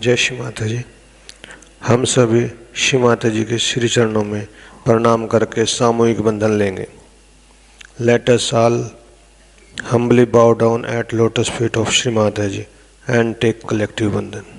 जय श्री माता जी। हम सभी श्री माता जी के श्री चरणों में प्रणाम करके सामूहिक बंधन लेंगे। Let us all humbly bow down at lotus feet of Shri Mata Ji and take collective bandhan.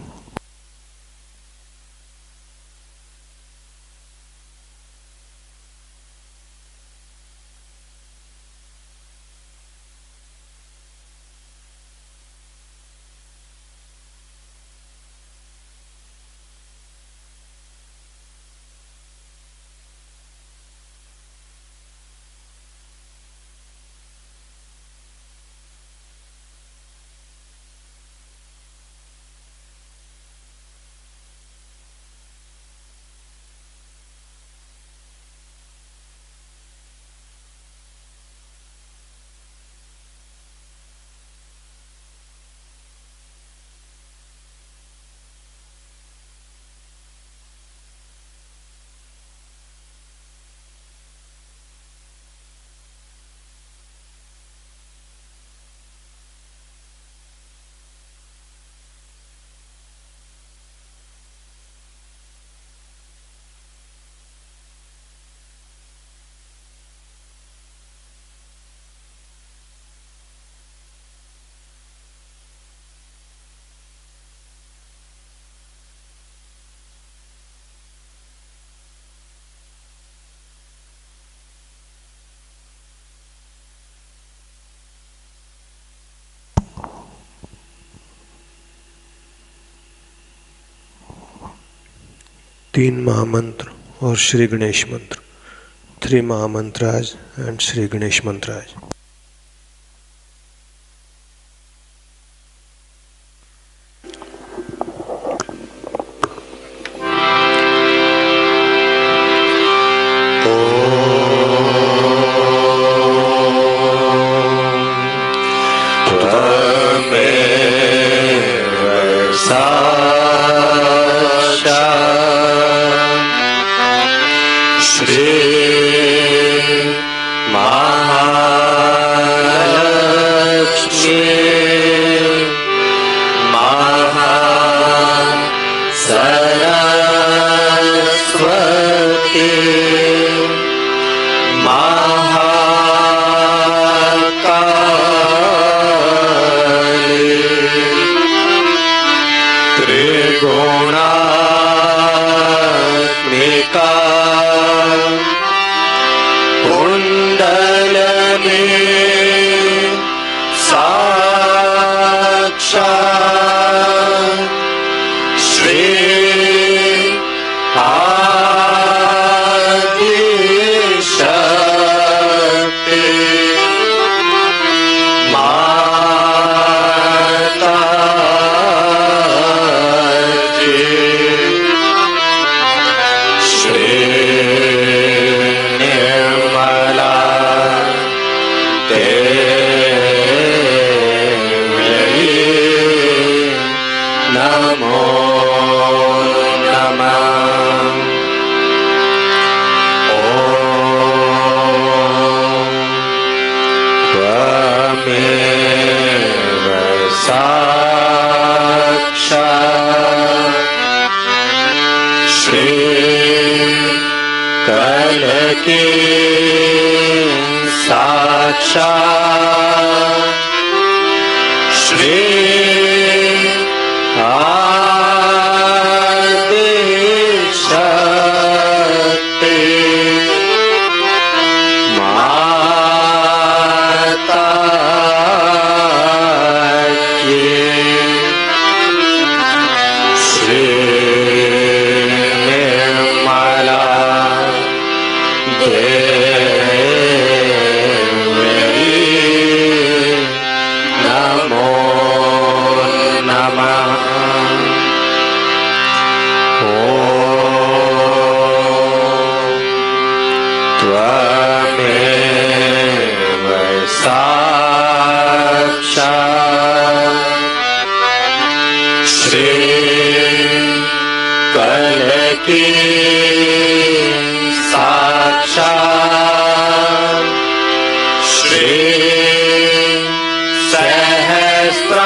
तीन महामंत्र और श्री गणेश मंत्र। 3 महामंत्राज एंड श्री गणेश मंत्राज। सहस्रा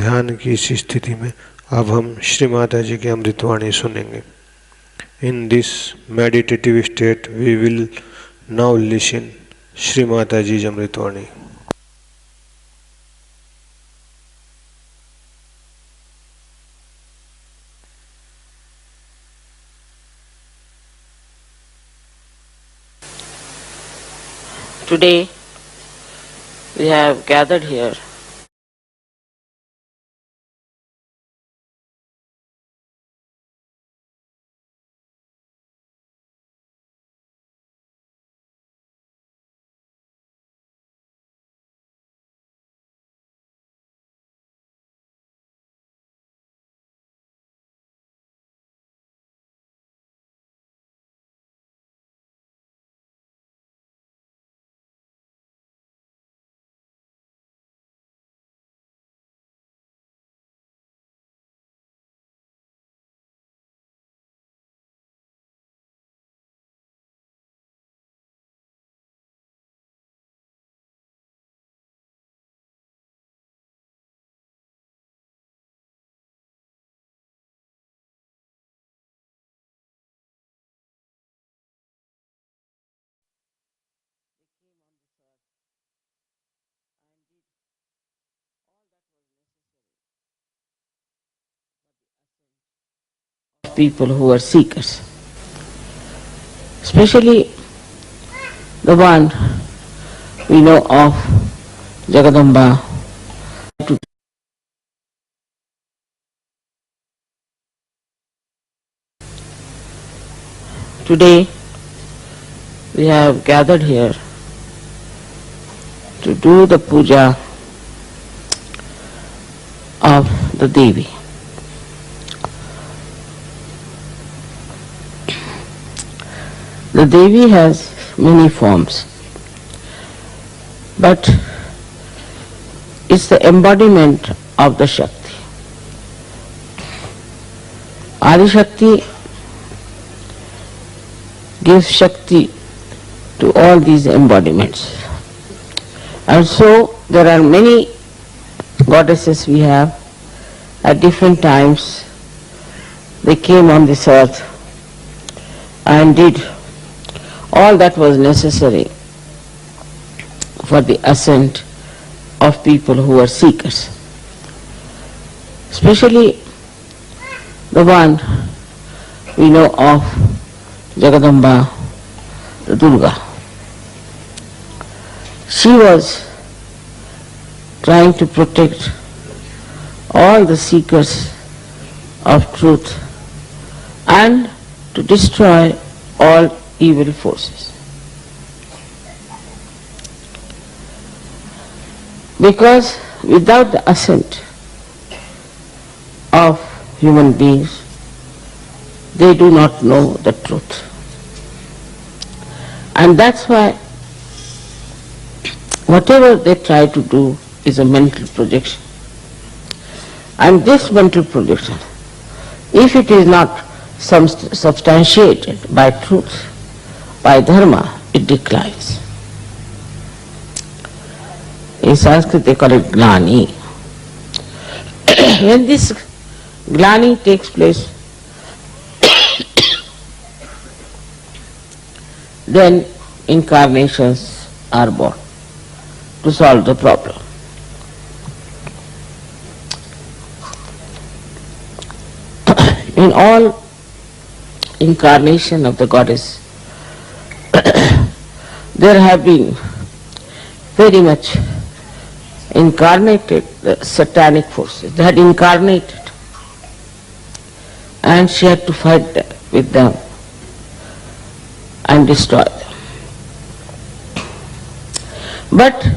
ध्यान की इस स्थिति में अब हम श्री माता जी की अमृतवाणी सुनेंगे. In this meditative state, we will now listen Shri Mata Ji's Amritvani. Today we have gathered here people who are seekers, especially the one we know of, Jagadamba. Today we have gathered here to do the puja of the Devi. The Devi has many forms, but it's the embodiment of the Shakti. Adi Shakti gives Shakti to all these embodiments. And so there are many goddesses we have. At different times they came on this earth and did all that was necessary for the ascent of people who were seekers. Especially the one we know of, Jagadamba, the Durga. She was trying to protect all the seekers of truth and to destroy all evil forces. Because without the ascent of human beings, they do not know the truth. And that's why whatever they try to do is a mental projection. And this mental projection, if it is not substantiated by truth, by dharma, it declines. In Sanskrit they call it glani. When this glani takes place, then incarnations are born to solve the problem. In all incarnation of the goddess, there have been very much incarnated the satanic forces. They had incarnated and she had to fight with them and destroy them. But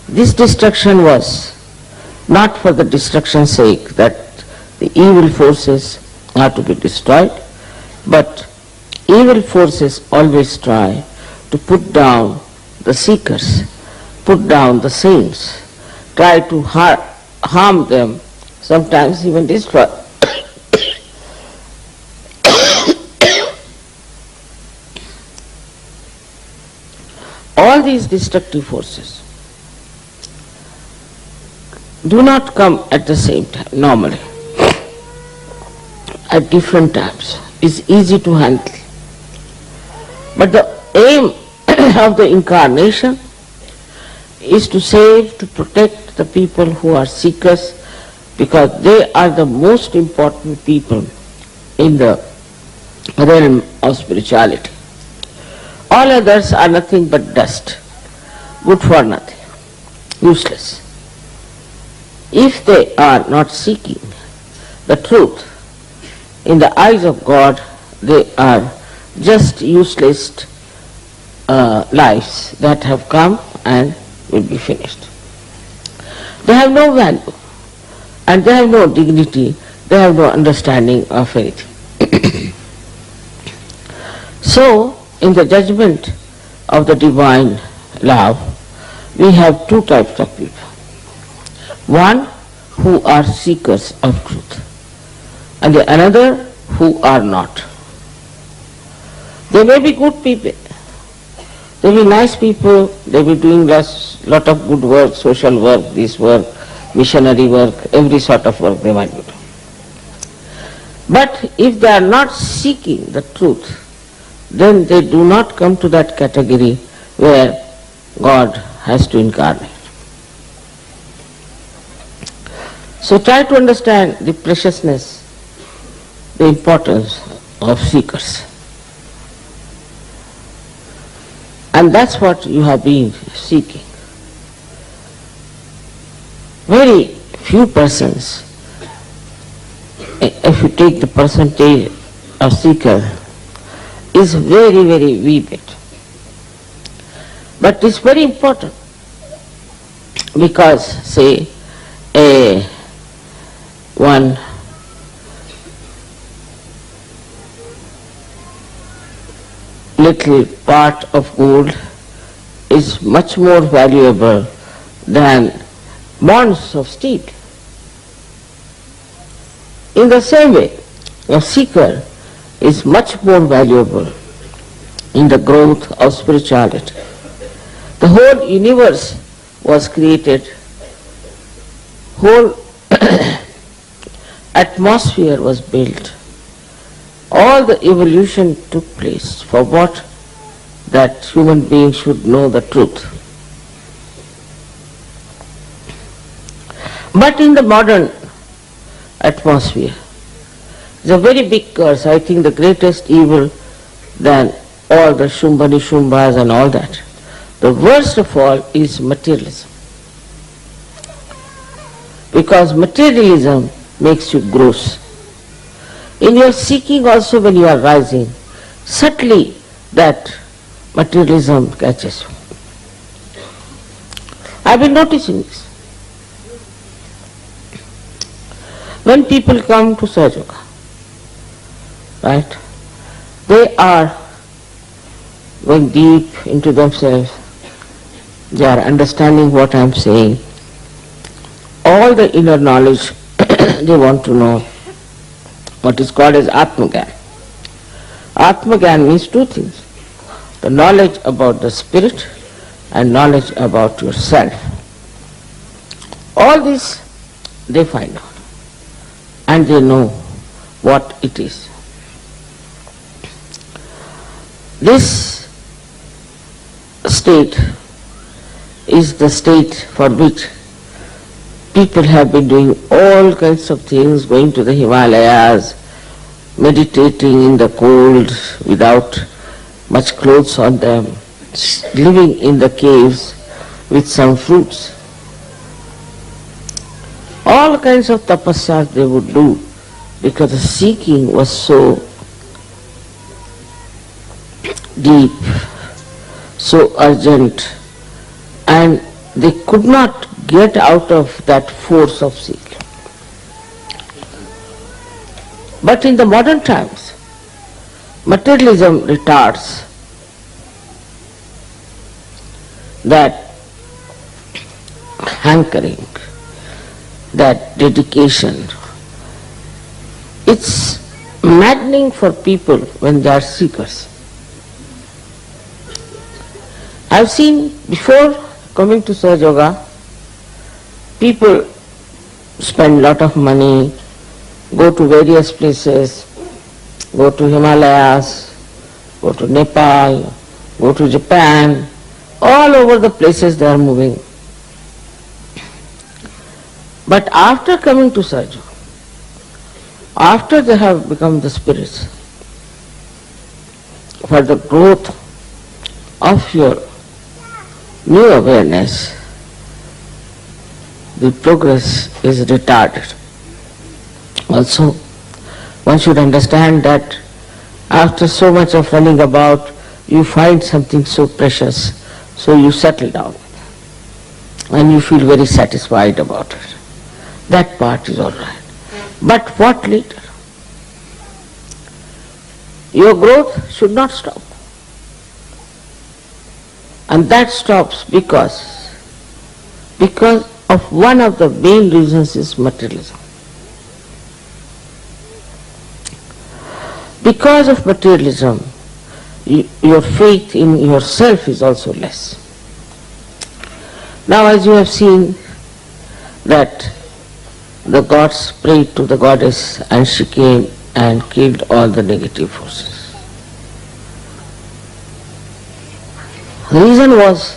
this destruction was not for the destruction's sake, that the evil forces are to be destroyed, but evil forces always try to put down the seekers, put down the saints, try to harm them, sometimes even destroy. All these destructive forces do not come at the same time, normally. At different times. It's easy to handle. But the aim of the incarnation is to save, to protect the people who are seekers, because they are the most important people in the realm of spirituality. All others are nothing but dust, good for nothing, useless. If they are not seeking the truth, in the eyes of God, they are just useless lives that have come and will be finished. They have no value and they have no dignity, they have no understanding of anything. So, in the judgment of the divine love, we have two types of people. One who are seekers of truth, and the another who are not. They may be good people, they may be nice people, they may be doing lot of good work, social work, this work, missionary work, every sort of work they might be doing. But if they are not seeking the truth, then they do not come to that category where God has to incarnate. So try to understand the preciousness, the importance of seekers. And that's what you have been seeking. Very few persons, if you take the percentage of seeker, is very, very wee bit. But it's very important because, say, one little part of gold is much more valuable than bonds of steel. In the same way, a seeker is much more valuable in the growth of spirituality. The whole universe was created, whole atmosphere was built, all the evolution took place for what? That human beings should know the truth. But in the modern atmosphere, it's a very big curse, I think the greatest evil than all the Shumbhas and all that. The worst of all is materialism. Because materialism makes you gross. In your seeking also when you are rising, subtly that materialism catches you. I've been noticing this. When people come to Sahaja Yoga, right, they are going deep into themselves, they are understanding what I am saying, all the inner knowledge they want to know, what is called as Atmagyan. Atmagyan means two things, the knowledge about the spirit and knowledge about yourself. All this they find out and they know what it is. This state is the state for which people have been doing all kinds of things, going to the Himalayas, meditating in the cold without much clothes on them, living in the caves with some fruits. All kinds of tapasyas they would do because the seeking was so deep, so urgent, and they could not get out of that force of seeking. But in the modern times, materialism retards that hankering, that dedication. It's maddening for people when they are seekers. I've seen before coming to Sahaja Yoga, people spend a lot of money, go to various places, go to Himalayas, go to Nepal, go to Japan, all over the places they are moving. But after coming to Sahaja Yoga, after they have become the spirits, for the growth of your new awareness, the progress is retarded. Also, one should understand that after so much of running about, you find something so precious, so you settle down and you feel very satisfied about it. That part is all right. But what later? Your growth should not stop. And that stops because of one of the main reasons is materialism. Because of materialism, your faith in yourself is also less. Now, as you have seen that the gods prayed to the goddess and she came and killed all the negative forces. The reason was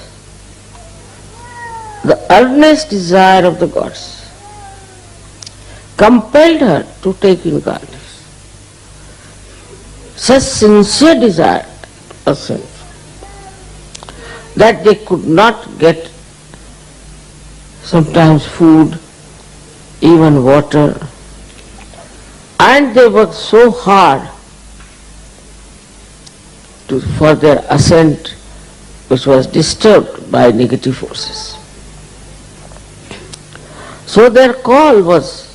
the earnest desire of the gods compelled her to take incarnation. Such sincere desire of self that they could not get sometimes food, even water, and they worked so hard for their ascent, which was disturbed by negative forces. So their call was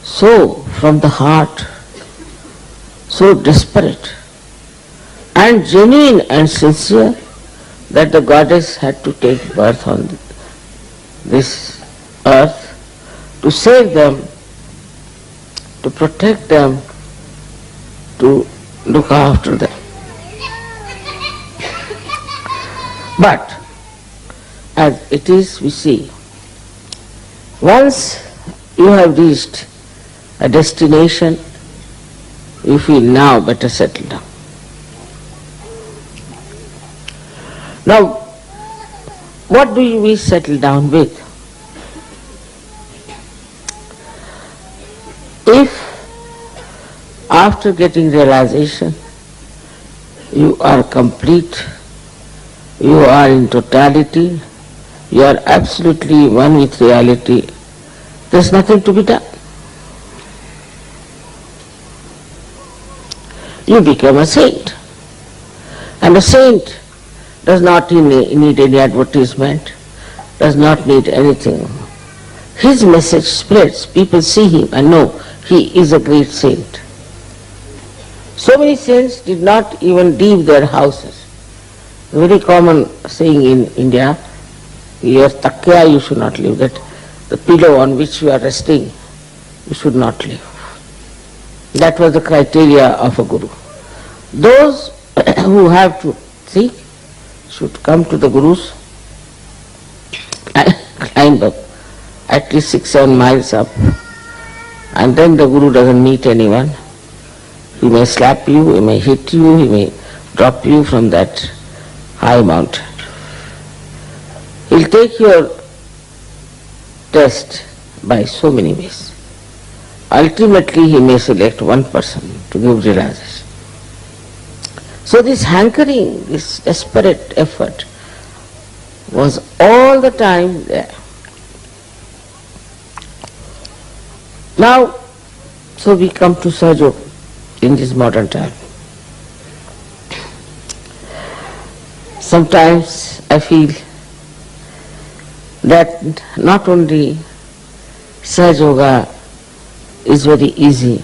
so from the heart, so desperate and genuine and sincere that the goddess had to take birth on this earth to save them, to protect them, to look after them. But as it is, we see, once you have reached a destination, you feel now better settle down. Now, what do we settle down with? If after getting realization you are complete, you are in totality, you are absolutely one with reality, there's nothing to be done. You become a saint. And a saint does not need any advertisement, does not need anything. His message spreads, people see him and know he is a great saint. So many saints did not even leave their houses. A very common saying in India, your takya you should not leave, that the pillow on which you are resting, you should not leave. That was the criteria of a guru. Those who have to seek should come to the gurus, climb up at least 6-7 miles up, and then the guru doesn't meet anyone. He may slap you, he may hit you, he may drop you from that high mountain. He'll take your test by so many ways. Ultimately, he may select one person to give realization. So this hankering, this desperate effort was all the time there. Now, so we come to Sahaja in this modern time. Sometimes I feel that not only Sahaja Yoga is very easy,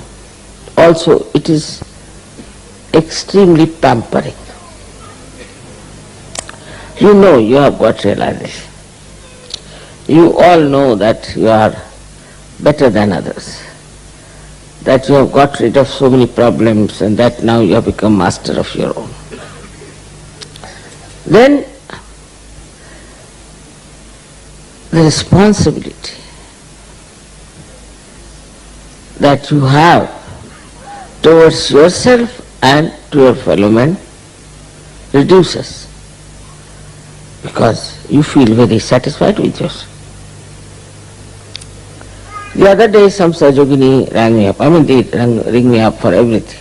also it is extremely pampering. You know you have got realization. You all know that you are better than others, that you have got rid of so many problems and that now you have become master of your own. Then the responsibility that you have towards yourself and to your fellow men reduces, because you feel very satisfied with yourself. The other day some Sahajogini rang me up. They ring me up for everything.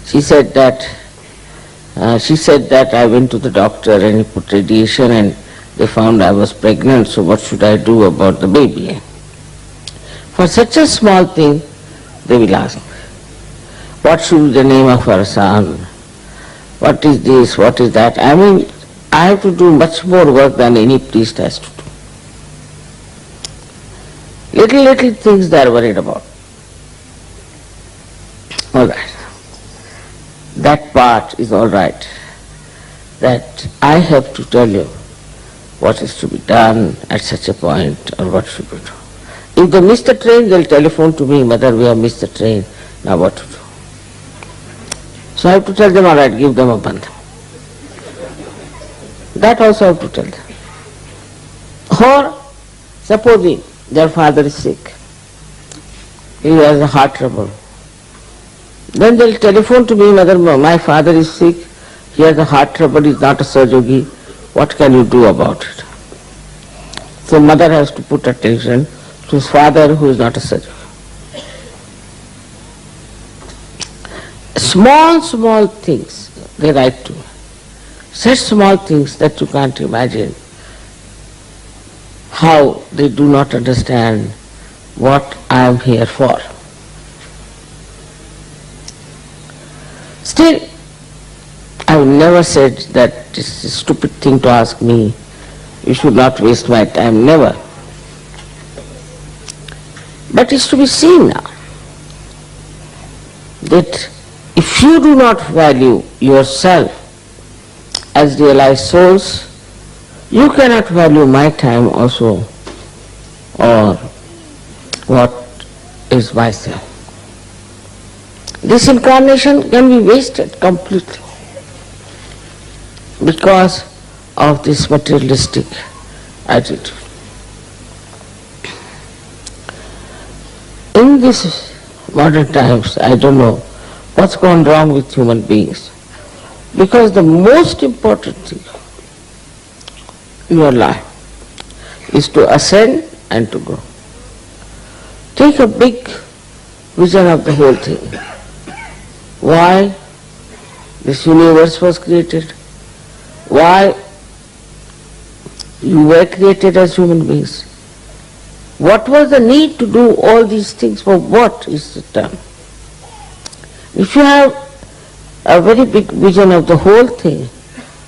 She said that I went to the doctor and he put radiation and they found I was pregnant, so what should I do about the baby? For such a small thing, they will ask, what should be the name of our son? What is this, what is that? I have to do much more work than any priest has to do. Little things they are worried about. All right. That part is all right. That I have to tell you what is to be done at such a point or what should be done. If they miss the train, they'll telephone to me, Mother, we have missed the train, now what to do? So I have to tell them, all right, give them a bandha. That also I have to tell them. Or supposing their father is sick, he has a heart trouble. Then they'll telephone to me, Mother, my father is sick, he has a heart trouble, he is not a Sahajogi, what can you do about it? So mother has to put attention to his father who is not a Sahajogi. Small things they write to me. Such small things that you can't imagine how they do not understand what I am here for. Still, I have never said that this is a stupid thing to ask me, you should not waste my time, never. But it's to be seen now that if you do not value yourself as realized souls, you cannot value my time also, or what is myself. this incarnation can be wasted completely because of this materialistic attitude. In these modern times, I don't know what's gone wrong with human beings, because the most important thing in your life is to ascend and to grow. Take a big vision of the whole thing. Why this universe was created, why you were created as human beings, what was the need to do all these things, for what is the term. If you have a very big vision of the whole thing,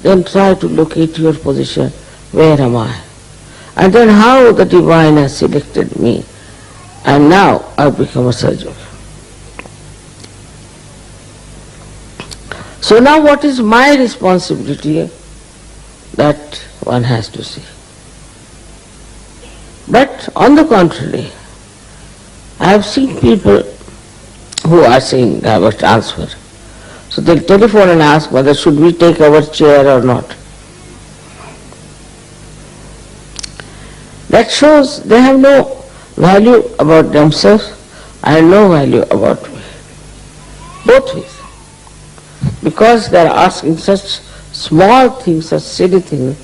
then try to locate your position, where am I? And then how the divine has selected me, and now I've become a surgeon. So now what is my responsibility? That one has to see. But on the contrary, I have seen people who are saying they have a transfer. So they'll telephone and ask whether should we take our chair or not. That shows they have no value about themselves and no value about me. Both ways. Because they are asking such small things, such silly things,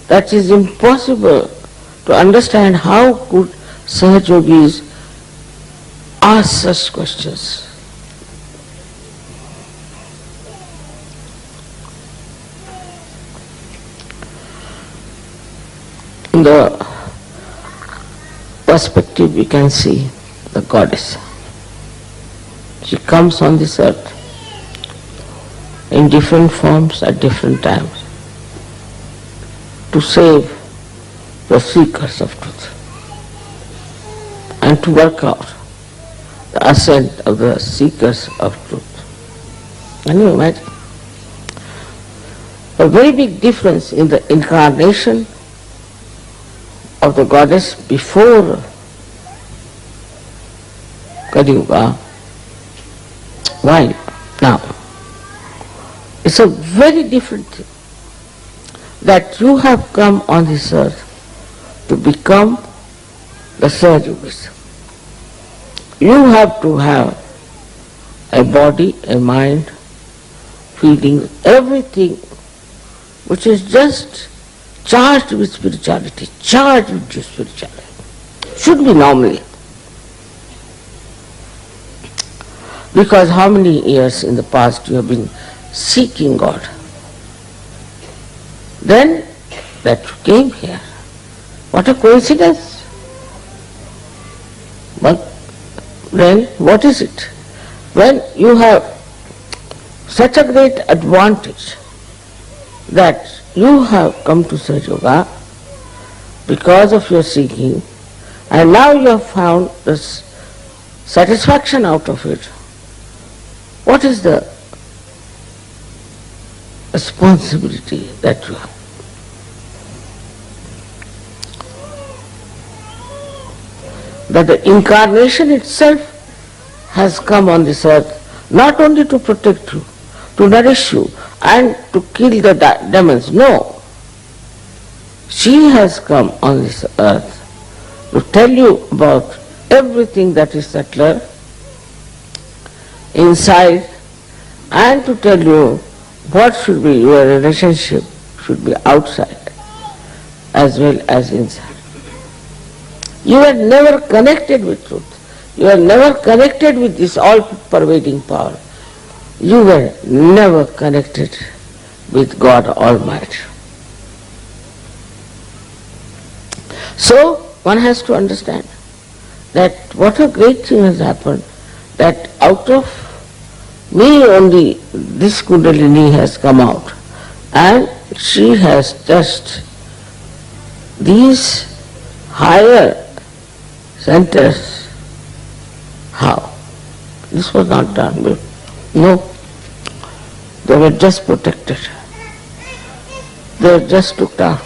that is impossible to understand how could Sahaj Yogis ask such questions. In the perspective we can see the goddess. She comes on this earth in different forms at different times to save the seekers of truth and to work out the ascent of the seekers of truth. Can you imagine? A very big difference in the incarnation of the goddess before Kali Yuga, while now. It's a very different thing that you have come on this earth to become the Sahaj Yogis. You have to have a body, a mind, feeling, everything which is just charged with spirituality, charged with spirituality. Should be normally. Because how many years in the past you have been seeking God. Then that you came here. What a coincidence. But then what is it? When you have such a great advantage that you have come to Sahaj Yoga because of your seeking, and now you have found this satisfaction out of it. What is the responsibility that you have? That the incarnation itself has come on this earth not only to protect you, to nourish you and to kill the demons. No. She has come on this earth to tell you about everything that is subtler inside and to tell you what should be your relationship, should be outside as well as inside. You are never connected with truth. You are never connected with this all-pervading power. You were never connected with God Almighty. So one has to understand that what a great thing has happened, that out of me only this Kundalini has come out, and she has touched these higher centers. How? This was not done. No. They were just protected. They were just looked out.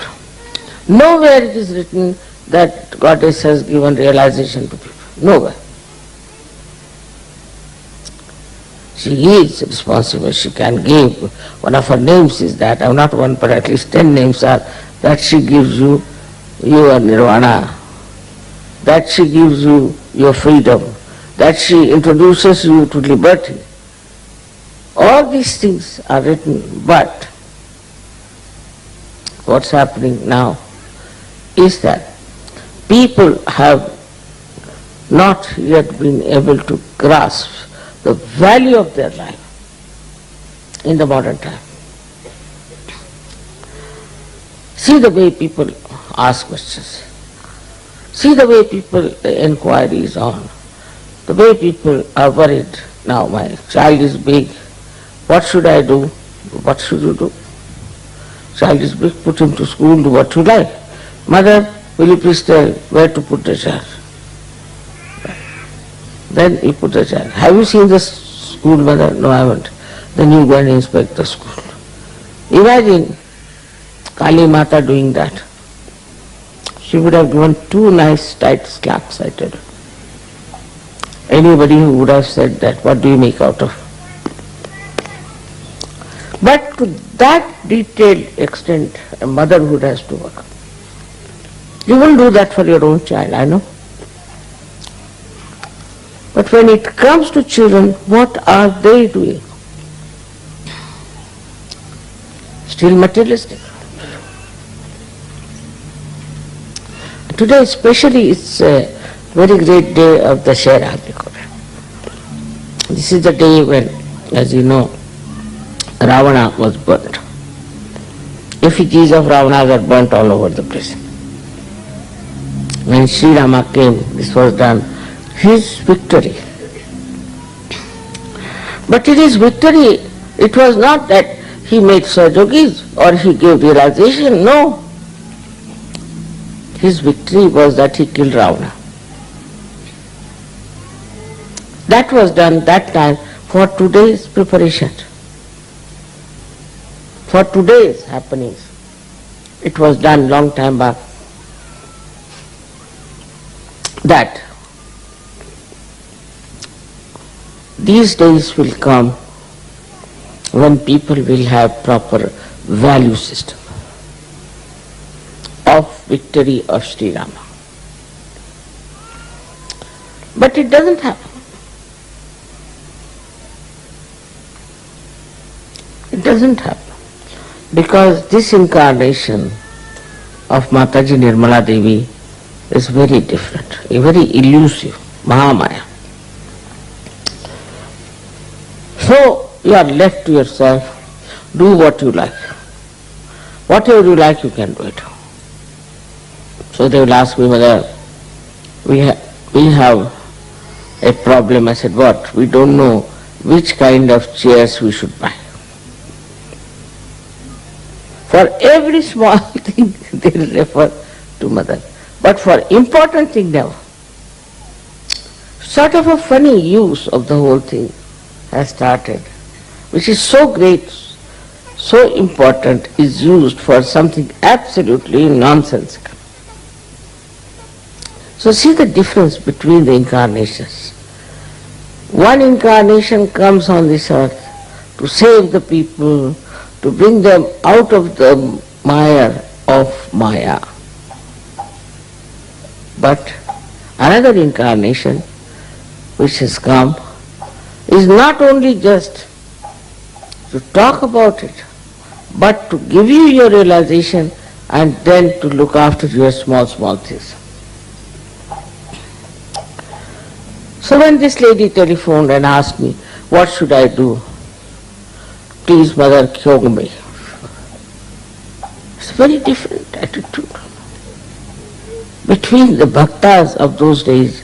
Nowhere it is written that Goddess has given realization to people. Nowhere. She is responsible. She can give. One of her names is that, not one but at least 10 names are that she gives you your nirvana, that she gives you your freedom, that she introduces you to liberty. All these things are written, but what's happening now is that people have not yet been able to grasp the value of their life in the modern time. See the way people ask questions. See the way people, the inquiry is on. The way people are worried. Now my child is big. What should I do? What should you do? Child is big, put him to school, do what you like. Mother, will you please tell where to put the child? Then you put the child. Have you seen the school, mother? No, I haven't. Then you go and inspect the school. Imagine Kali Mata doing that. She would have given 2 nice tight slaps, I tell you. Anybody who would have said that, what do you make out of? But to that detailed extent, a motherhood has to work. You won't do that for your own child, I know. But when it comes to children, what are they doing? Still materialistic. Today especially it's a very great day of the Shara. This is the day when, as you know, Ravana was burnt. Effigies of Ravana were burnt all over the place. When Shri Rama came, this was done. His victory. But in his victory, it was not that he made Sajogis or he gave realization, no. His victory was that he killed Ravana. That was done that time for today's preparation, for today's happenings. It was done long time back. That these days will come when people will have proper value system of victory of Sri Rama. But it doesn't happen. It doesn't happen. Because this incarnation of Mataji Nirmala Devi is very different, very elusive, Mahamaya. So you are left to yourself, do what you like. Whatever you like, you can do it. So they will ask me whether we have a problem. I said, what? We don't know which kind of chairs we should buy. For every small thing they will refer to mother. But for important thing now, sort of a funny use of the whole thing has started, which is so great, so important, is used for something absolutely nonsensical. So see the difference between the incarnations. One incarnation comes on this earth to save the people, to bring them out of the mire of Maya. But another incarnation which has come is not only just to talk about it, but to give you your realization and then to look after your small things. So when this lady telephoned and asked me, what should I do? Please, mother, cure me. It's a very different attitude between the bhaktas of those days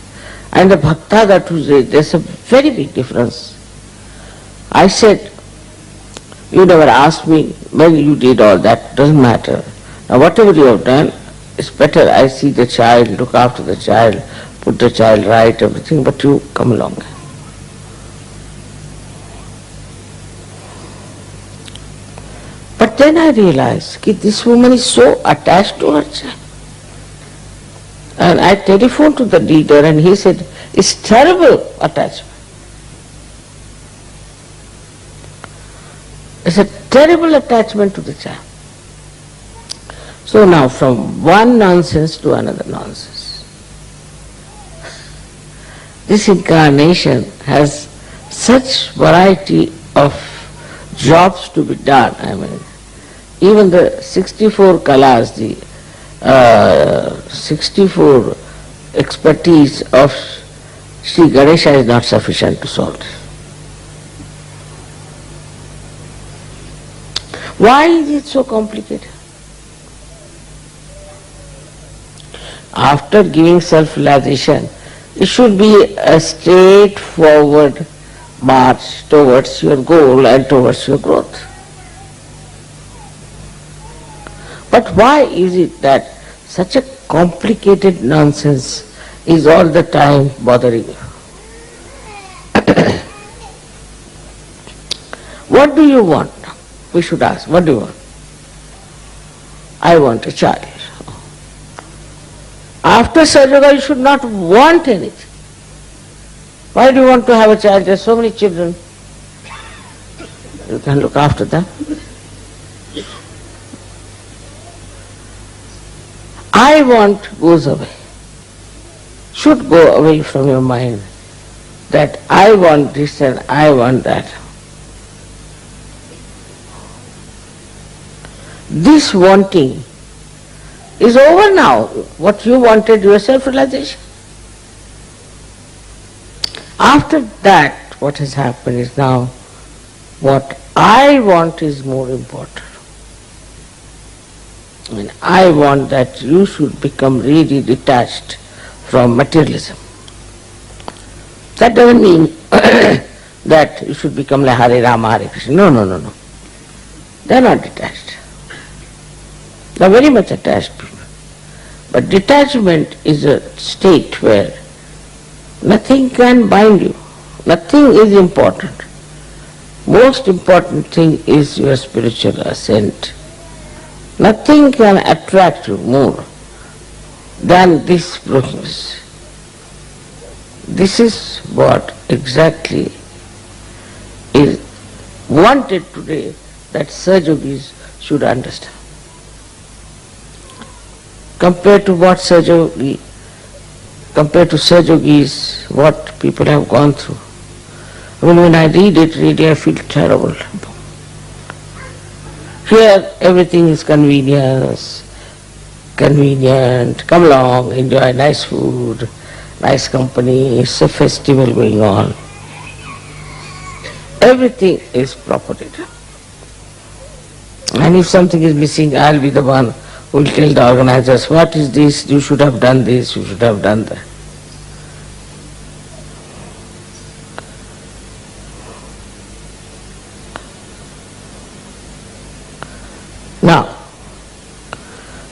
and the bhaktas of today. There's a very big difference. I said, you never asked me when you did all that, doesn't matter. Now whatever you have done, it's better I see the child, look after the child, put the child right, everything, but you come along. But then I realized that this woman is so attached to her child. And I telephoned to the leader and he said, it's terrible attachment. It's a terrible attachment to the child. So now from one nonsense to another nonsense. This incarnation has such variety of jobs to be done. I mean, even the 64 kalas, the 64 expertise of Shri Ganesha is not sufficient to solve this. Why is it so complicated? After giving self-realization, it should be a straightforward march towards your goal and towards your growth. But why is it that such a complicated nonsense is all the time bothering you? What do you want? We should ask, what do you want? I want a child. After Sajoga, you should not want anything. Why do you want to have a child? There are so many children. You can look after them. I want goes away. Should go away from your mind that I want this and I want that. This wanting is over now. What you wanted, your self-realization. After that, what has happened is now what I want is more important. And I want that you should become really detached from materialism. That doesn't mean that you should become like Hare Rama, Hare Krishna. No. They are not detached. They are very much attached people. But detachment is a state where nothing can bind you. Nothing is important. Most important thing is your spiritual ascent. Nothing can attract you more than this process. This is what exactly is wanted today that Sajogis should understand. Compared to Sajogis, what people have gone through. I mean, when I read it, really I feel terrible. Here everything is convenient, come along, enjoy nice food, nice company, it's a festival going on. Everything is property. And if something is missing, I'll be the one who will tell the organizers, what is this, you should have done this, you should have done that. Now,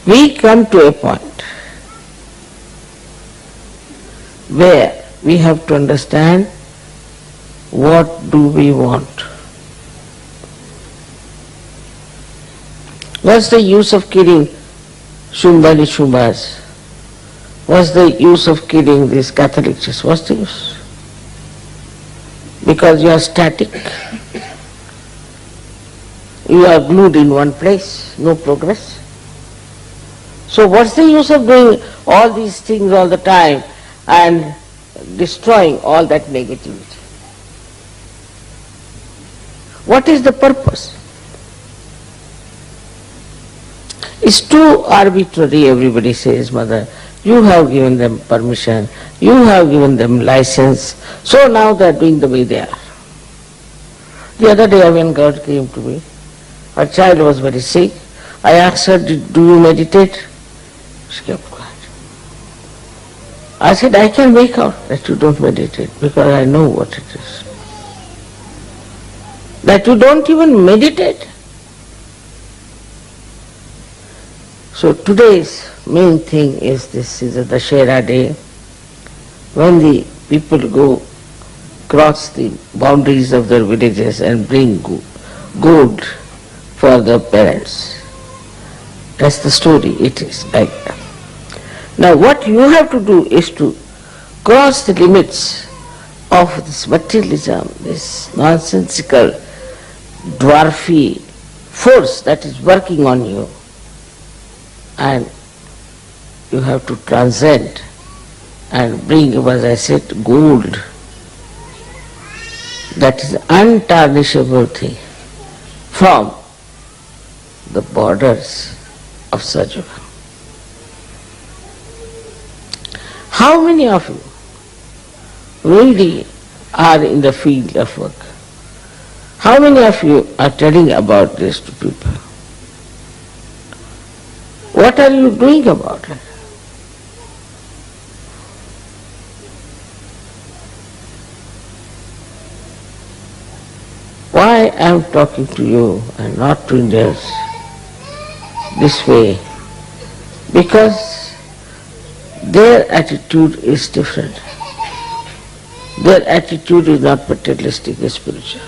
we come to a point where we have to understand what do we want. What's the use of killing Shumbali Shumbas? What's the use of killing these Catholic churches? What's the use? Because you are static. You are glued in one place, no progress. So what's the use of doing all these things all the time and destroying all that negativity? What is the purpose? It's too arbitrary, everybody says, Mother. You have given them permission, you have given them license, so now they are doing the way they are. The other day when God came to me, her child was very sick. I asked her, do you meditate? She kept quiet. I said, I can make out that you don't meditate because I know what it is. That you don't even meditate. So today's main thing is this is a Dashera day, when the people go cross the boundaries of their villages and bring gold for the parents. That's the story, it is like that. Now what you have to do is to cross the limits of this materialism, this nonsensical dwarfy force that is working on you, and you have to transcend and bring, as I said, gold. That is untarnishable thing from the borders of Sajoga. How many of you really are in the field of work? How many of you are telling about this to people? What are you doing about it? Why I am talking to you and not to Indians this way? Because their attitude is different. Their attitude is not materialistic, it's spiritual.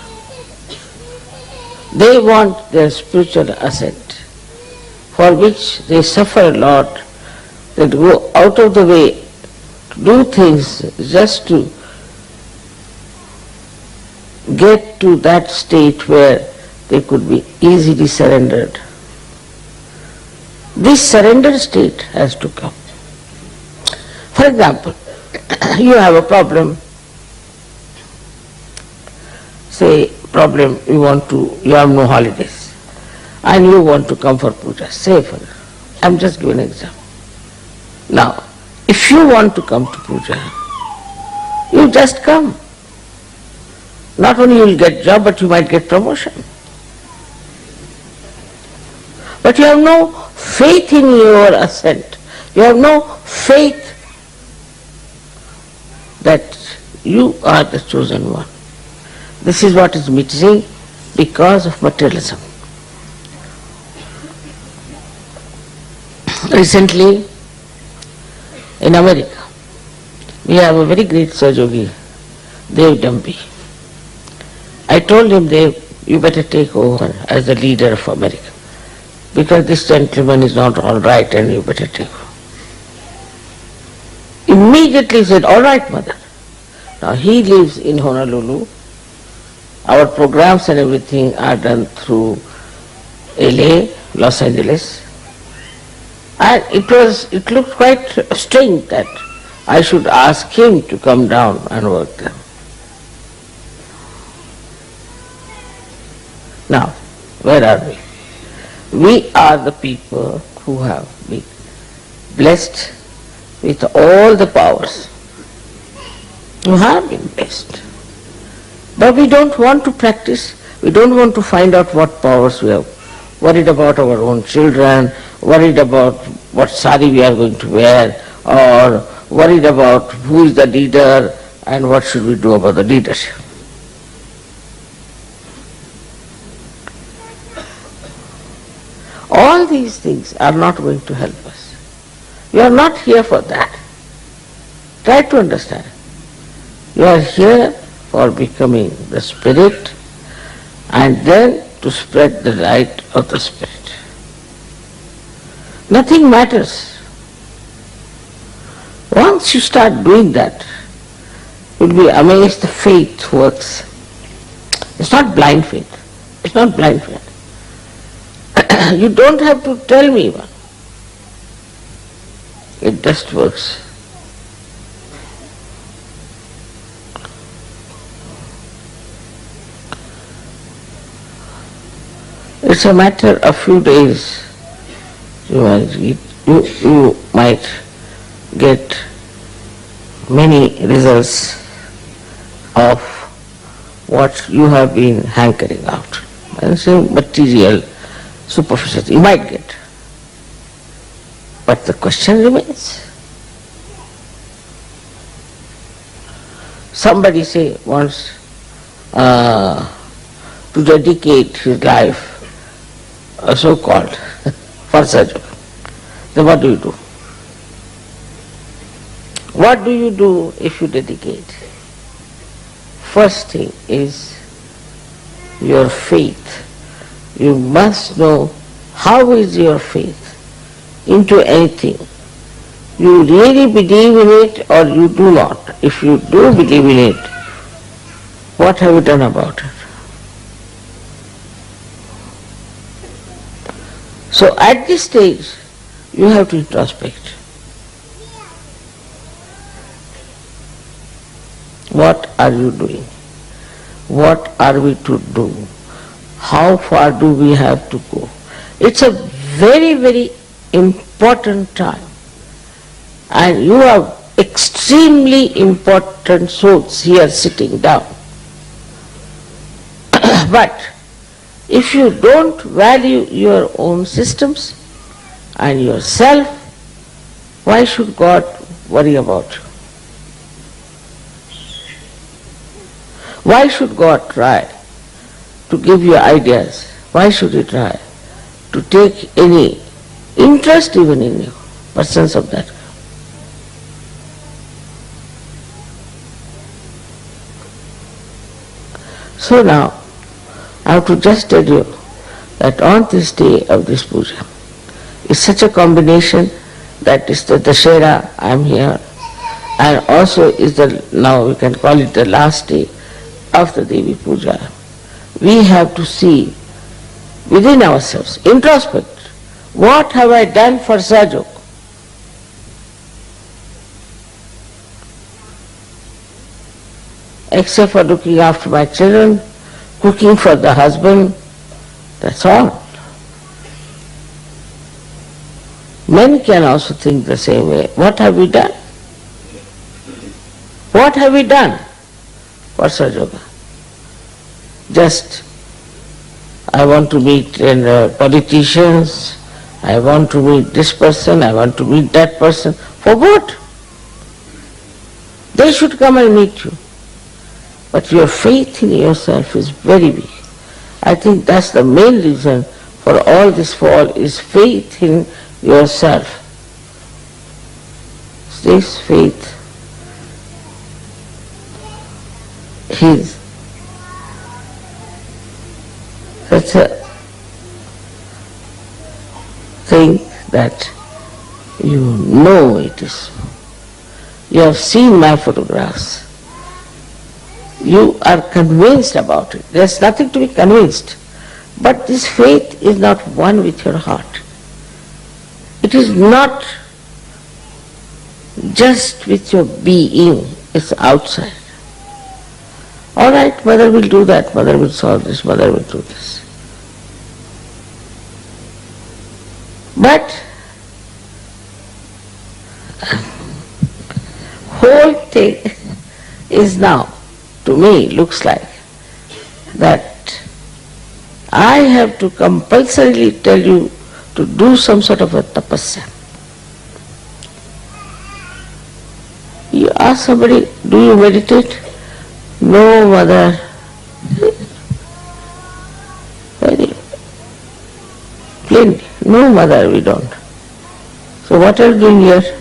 They want their spiritual ascent, for which they suffer a lot. They go out of the way to do things just to get to that state where they could be easily surrendered. This surrender state has to come. For example, you have a problem, say problem you have no holidays and you want to come for puja, say for I'm just giving an example. Now, if you want to come to puja, you just come. Not only you will get job, but you might get promotion. But you have no faith in your ascent. You have no faith that you are the chosen one. This is what is missing because of materialism. Recently, in America, we have a very great Sajogi, Debit. I told him, Dev, you better take over as the leader of America, because this gentleman is not all right and you better take over. Immediately he said, all right, mother. Now he lives in Honolulu. Our programs and everything are done through LA, Los Angeles. And it looked quite strange that I should ask him to come down and work there. Now, where are we? We are the people who have been blessed with all the powers. You have been blessed. But we don't want to practice, we don't want to find out what powers we have. Worried about our own children, worried about what sari we are going to wear, or worried about who is the leader and what should we do about the leadership. All these things are not going to help us. You are not here for that. Try to understand. You are here for becoming the spirit and then to spread the light of the spirit. Nothing matters. Once you start doing that, you'll be amazed the faith works. It's not blind faith. It's not blind faith. You don't have to tell me one. It just works. It's a matter of few days. You might get many results of what you have been hankering out. And so material, superficial, you might get. But the question remains. Somebody say wants to dedicate his life, so-called, for Sajoga. Then what do you do? What do you do if you dedicate? First thing is your faith. You must know how is your faith into anything. You really believe in it or you do not. If you do believe in it, what have you done about it? So at this stage, you have to introspect. What are you doing? What are we to do? How far do we have to go? It's a very, very important time. And you have extremely important souls here sitting down. But if you don't value your own systems and yourself, why should God worry about you? Why should God try to give you ideas? Why should He try to take any interest even in you? Persons of that. So now, I have to just tell you that on this day of this puja, it's such a combination that is the Dashera, I am here, and also is the, now we can call it the last day of the Devi Puja. We have to see within ourselves, introspect, what have I done for Sajok? Except for looking after my children, cooking for the husband, that's all. Men can also think the same way. What have we done? What have we done for Sajoga? Just, I want to meet politicians, I want to meet this person, I want to meet that person. For what? They should come and meet you. But your faith in yourself is very weak. I think that's the main reason for all this fall is faith in yourself. This faith is such a thing that you know it is. You have seen my photographs. You are convinced about it. There's nothing to be convinced. But this faith is not one with your heart. It is not just with your being, it's outside. All right, Mother will do that, Mother will solve this, Mother will do this. But whole thing is now, to me, looks like that I have to compulsorily tell you to do some sort of a tapasya. You ask somebody, do you meditate? No, Mother. Very plain. No, Mother, we don't. So what are you doing here?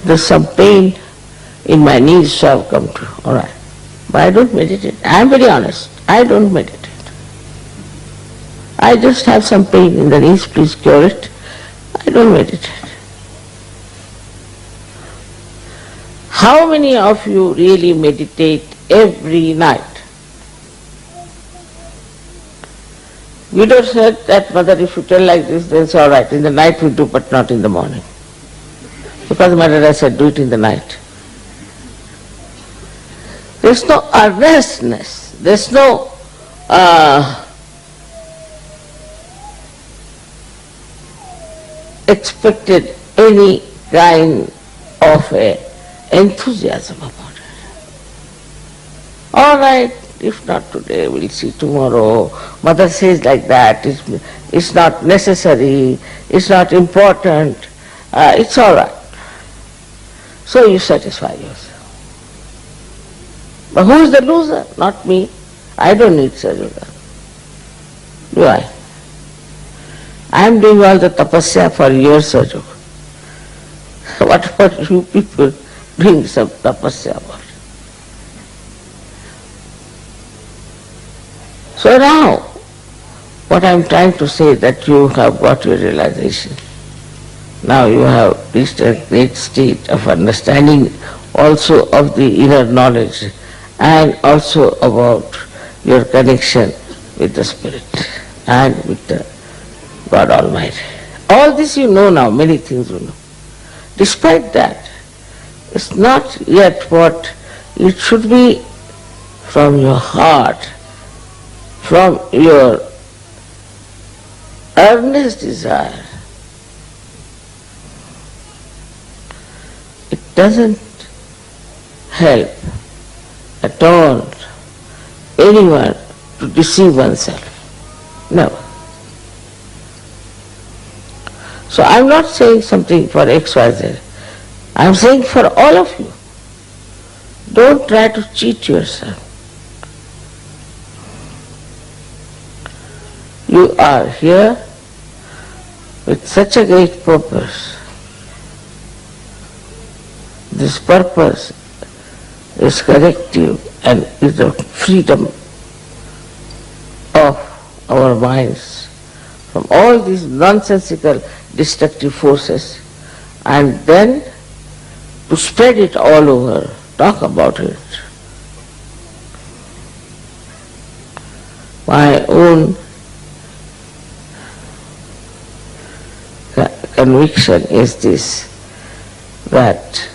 There's some pain in my knees, so I've come to. All right. But I don't meditate. I'm very honest. I don't meditate. I just have some pain in the knees, please cure it. I don't meditate. How many of you really meditate every night? We don't say that, Mother, if you tell like this, then it's all right. In the night we do, but not in the morning. Because Mother, I said, do it in the night. There's no earnestness. There's no expected any kind of a enthusiasm about it. All right, if not today, we'll see tomorrow. Mother says like that, it's not necessary, it's not important, it's all right. So you satisfy yourself. But who is the loser? Not me. I don't need Sajoga. Do I? I am doing all the tapasya for your Sajoga. What about you people doing some tapasya about it? So now, what I am trying to say that you have got your realization. Now you have reached a great state of understanding also of the inner knowledge and also about your connection with the Spirit and with the God Almighty. All this you know now, many things you know. Despite that, it's not yet what it should be from your heart, from your earnest desire. It doesn't help at all anyone to deceive oneself. Never. So I'm not saying something for XYZ. I'm saying for all of you. Don't try to cheat yourself. You are here with such a great purpose. This purpose is corrective and is the freedom of our minds from all these nonsensical destructive forces, and then to spread it all over, talk about it. My own conviction is this, that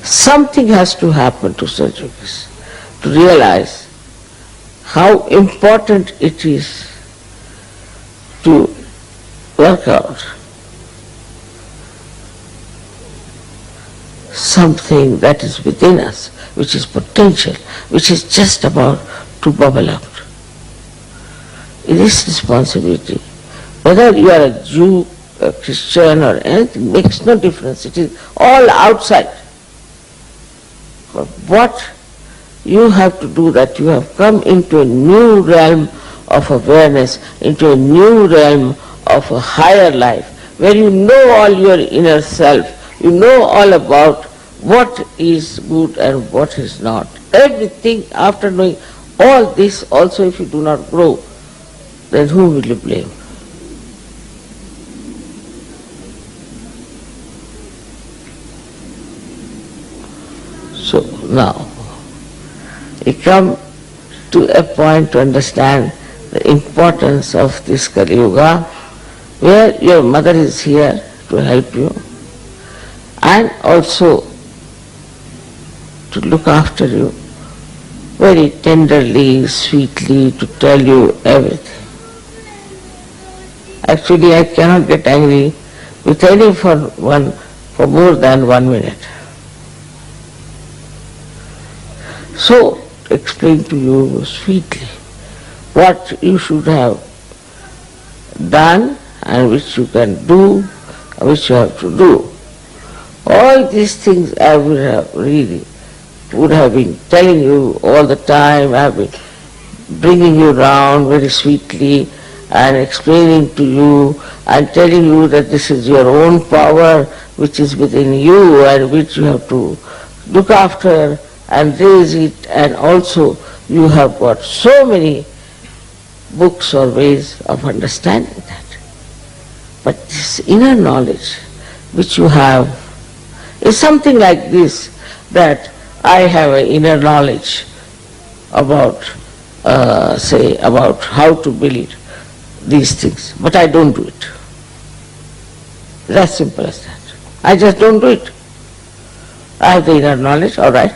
something has to happen to such yogis to realize how important it is to work out something that is within us, which is potential, which is just about to bubble out. It is responsibility. Whether you are a Jew, a Christian or anything, makes no difference. It is all outside. But what you have to do, that you have come into a new realm of awareness, into a new realm of a higher life, where you know all your inner self, you know all about what is good and what is not. Everything, after knowing all this, also if you do not grow, then whom will you blame? So now, we come to a point to understand the importance of this Kali Yuga, where your mother is here to help you and also to look after you very tenderly, sweetly, to tell you everything. Actually, I cannot get angry with anyone for more than 1 minute. So, explain to you sweetly what you should have done and which you can do, which you have to do. All these things I would have been telling you all the time. I have been bringing you round very sweetly and explaining to you and telling you that this is your own power which is within you and which you have to look after and raise it, and also you have got so many books or ways of understanding that. But this inner knowledge which you have is something like this, that I have an inner knowledge about, say, about how to build these things, but I don't do it. It's as simple as that. I just don't do it. I have the inner knowledge, all right.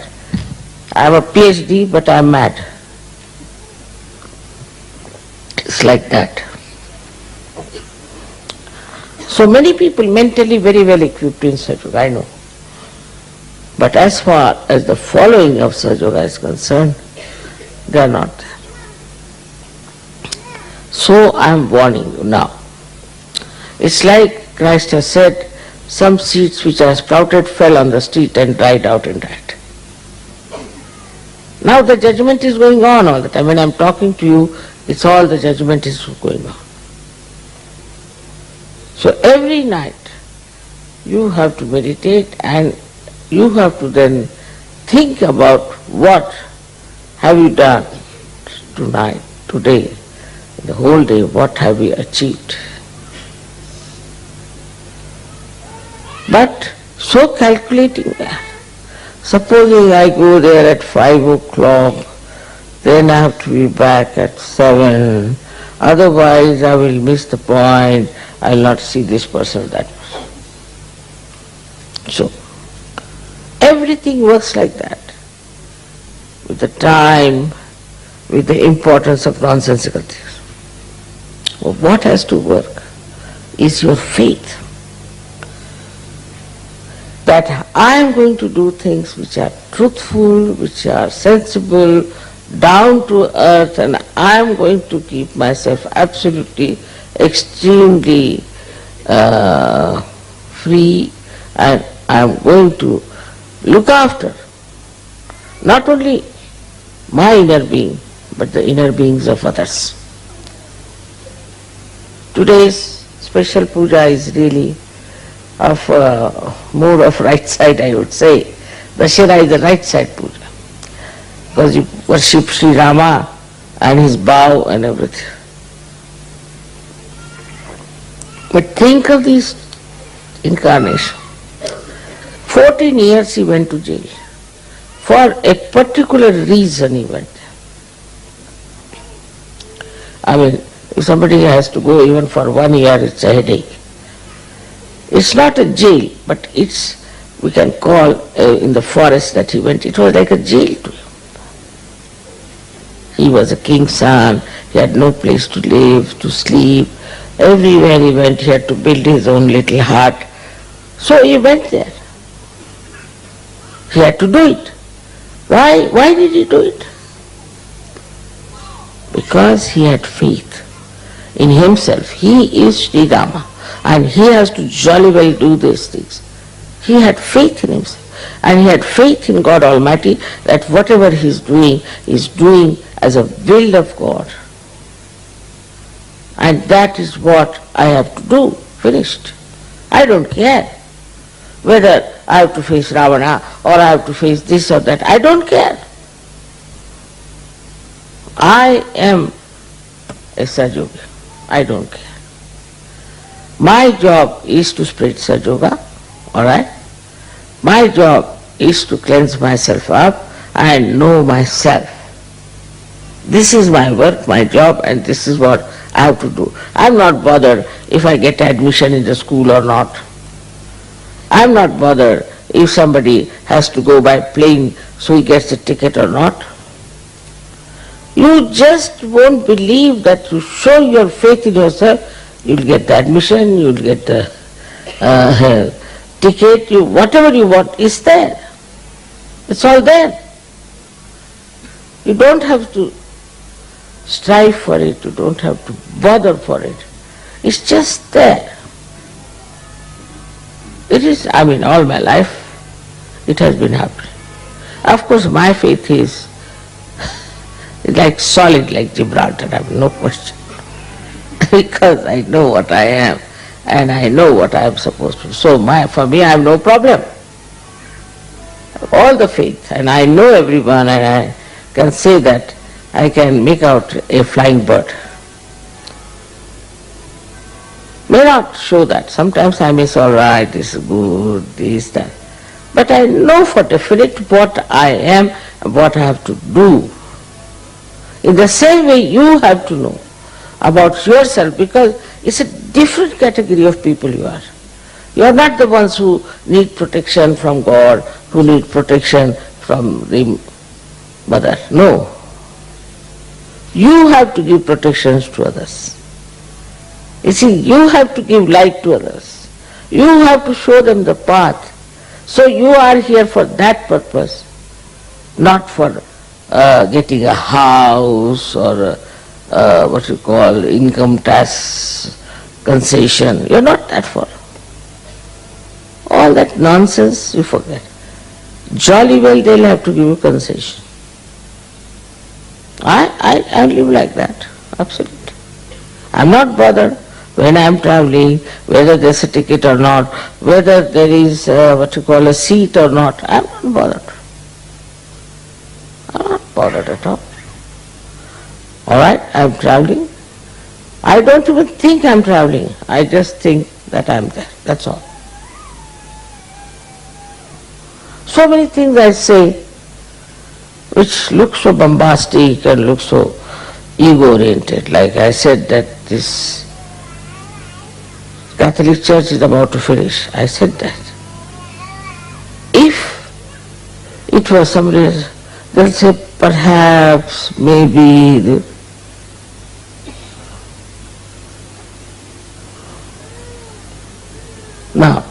I have a PhD, but I am mad. It's like that. So many people mentally very well equipped in Saja Yoga, I know. But as far as the following of Saja Yoga is concerned, they are not there. So I am warning you now. It's like Christ has said, some seeds which are sprouted fell on the street and dried out and died. Now the judgment is going on all the time. When I am talking to you, it's all the judgment is going on. So every night you have to meditate and you have to then think about what have you done tonight, today, the whole day, what have you achieved. But so calculating that. Supposing I go there at 5 o'clock then I have to be back at 7, otherwise I will miss the point, I will not see this person or that person. So, everything works like that, with the time, with the importance of nonsensical things. Well, what has to work is your faith, that I am going to do things which are truthful, which are sensible, down to earth, and I am going to keep myself absolutely, extremely free, and I am going to look after not only my inner being, but the inner beings of others. Today's special puja is really of more of right side, I would say. Dashera is the right side puja, because you worship Shri Rama and his bow and everything. But think of this incarnation. 14 years he went to jail. For a particular reason he went there. I mean, if somebody has to go even for 1 year, it's a headache. It's not a jail, but it's, we can call in the forest that he went, it was like a jail to him. He was a king's son, he had no place to live, to sleep. Everywhere he went, he had to build his own little hut. So he went there. He had to do it. Why did he do it? Because he had faith in himself. He is Sri Rama, and he has to jolly well do these things. He had faith in himself, and he had faith in God Almighty that whatever he is doing as a will of God. And that is what I have to do. Finished. I don't care whether I have to face Ravana or I have to face this or that. I don't care. I am a Sajogi. I don't care. My job is to spread Sajoga, alright? My job is to cleanse myself up and know myself. This is my work, my job, and this is what I have to do. I am not bothered if I get admission in the school or not. I am not bothered if somebody has to go by plane so he gets a ticket or not. You just won't believe that you show your faith in yourself, you'll get the admission, you'll get the ticket, whatever you want is there. It's all there. You don't have to strive for it, you don't have to bother for it. It's just there. It is, I mean, all my life it has been happening. Of course, my faith is like solid, like Gibraltar, I have no question. Because I know what I am and I know what I am supposed to do. So for me, I have no problem. All the faith, and I know everyone, and I can say that I can make out a flying bird. May not show that. Sometimes I may say, all right, this is good, this, that. But I know for definite what I am and what I have to do. In the same way you have to know about yourself, because it's a different category of people you are. You are not the ones who need protection from God, who need protection from the mother. No. You have to give protections to others. You see, you have to give light to others. You have to show them the path. So you are here for that purpose, not for getting a house or what you call income tax concession. You are not that for. All that nonsense you forget. Jolly well they will have to give you concession. I live like that, absolutely. I am not bothered when I am travelling, whether there is a ticket or not, whether there is what you call a seat or not. I am not bothered. I am not bothered at all. Alright, I am travelling. I don't even think I am travelling. I just think that I am there. That's all. So many things I say, which looks so bombastic and looks so ego-oriented. Like I said that this Catholic Church is about to finish. I said that. If it was somebody else, they'll say perhaps, maybe. Now,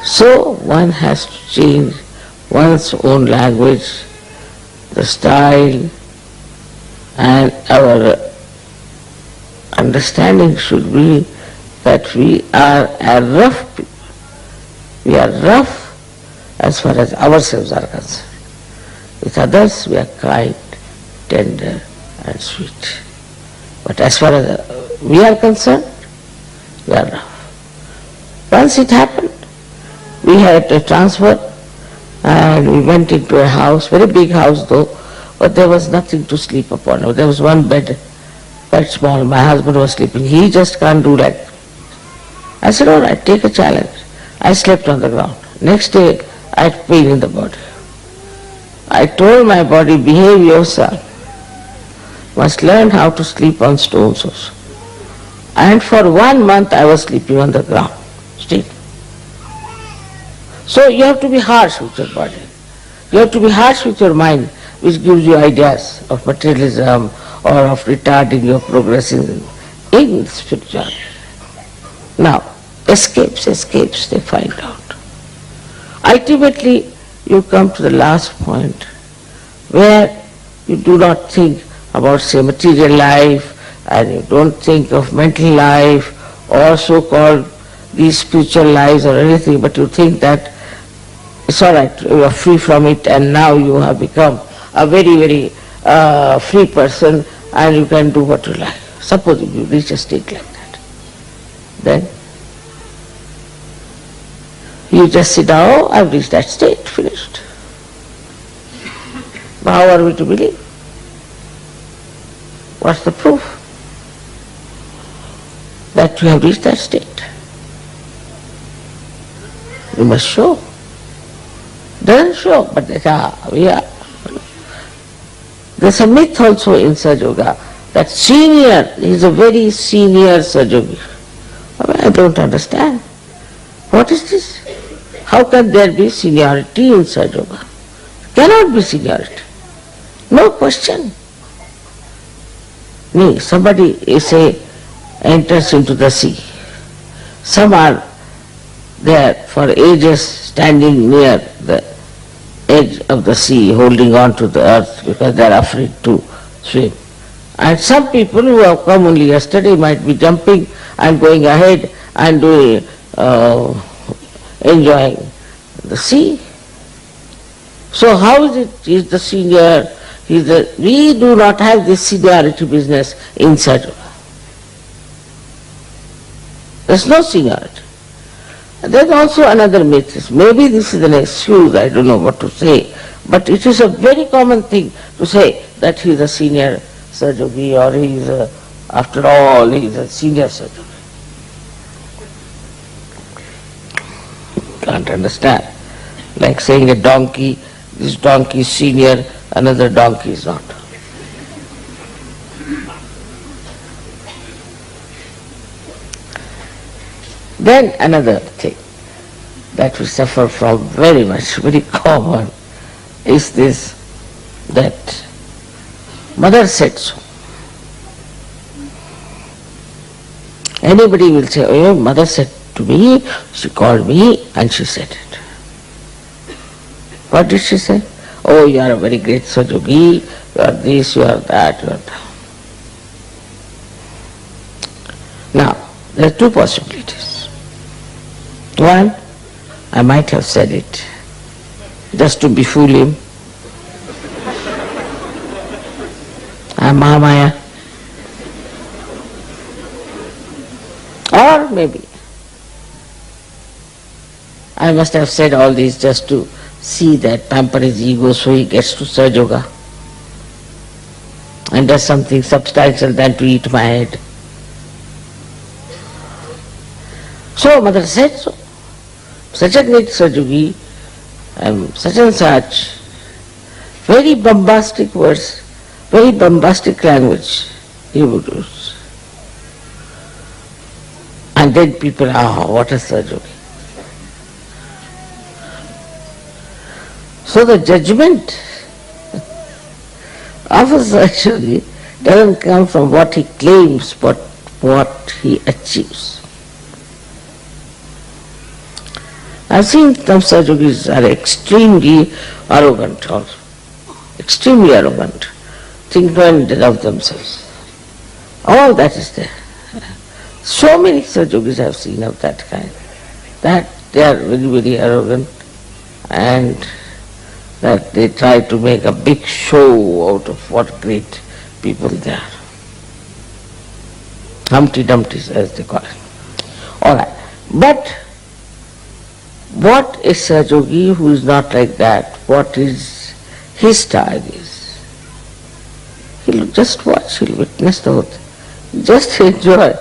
so one has to change one's own language, the style, and our understanding should be that we are a rough people. We are rough as far as ourselves are concerned. With others we are kind, tender and sweet. But as far as we are concerned, we are rough. Once it happened, we had a transfer and we went into a house, very big house though, but there was nothing to sleep upon. There was one bed, quite small. My husband was sleeping. He just can't do that. I said, all right, take a challenge. I slept on the ground. Next day, I had pain in the body. I told my body, behave yourself. Must learn how to sleep on stones also. And for 1 month I was sleeping on the ground, still. So you have to be harsh with your body. You have to be harsh with your mind, which gives you ideas of materialism or of retarding your progress in spirituality. Now, escapes, they find out. Ultimately, you come to the last point where you do not think about, say, material life, and you don't think of mental life or so-called these spiritual lives or anything, but you think that it's all right, you are free from it, and now you have become a very, very free person and you can do what you like. Suppose you reach a state like that. Then you just sit down, oh, I've reached that state, finished. How are we to believe? What's the proof that you have reached that state? You must show. Doesn't show, but we are. There's a myth also in Sajoga that senior, he's a very senior Sajogi. I don't understand. What is this? How can there be seniority in Sajoga? Cannot be seniority. No question. Somebody, say, enters into the sea. Some are there for ages standing near the edge of the sea, holding on to the earth because they are afraid to swim. And some people who have come only yesterday might be jumping and going ahead and doing, enjoying the sea. So how is it? He is the senior. We do not have this seniority business in Sajoga. There's no seniority. There's also another myth. Maybe this is an excuse, I don't know what to say, but it is a very common thing to say that he is a senior Sajogi or he is after all, he is a senior Sajogi. Can't understand. Like saying a donkey, this donkey is senior, another donkey is not. Then another thing that we suffer from very much, very common, is this, that mother said so. Anybody will say, oh, mother said to me, she called me and she said it. What did she say? Oh, you are a very great Sajogi, you are this, you are that, you are that. Now, there are two possibilities. One, I might have said it just to befool him. I'm Mahamaya. Or maybe I must have said all this just to see that, pamper his ego so he gets to Sajoga and does something substantial than to eat my head. So mother said so. Such a great Sajogi, I am such and such. Very bombastic words, very bombastic language he would use. And then people, what a Sahajogi. So the judgment of a Sahajogi doesn't come from what he claims, but what he achieves. I've seen some Sahajogis are extremely arrogant also. Extremely arrogant. Think no end of themselves. All that is there. So many Sahajogis I have seen of that kind. That they are very, very arrogant and that they try to make a big show out of what great people they are. Humpty Dumptys as they call it. Alright. But what is Sahajogi who is not like that? What is his style is? He'll just watch, he'll witness the whole thing. Just enjoy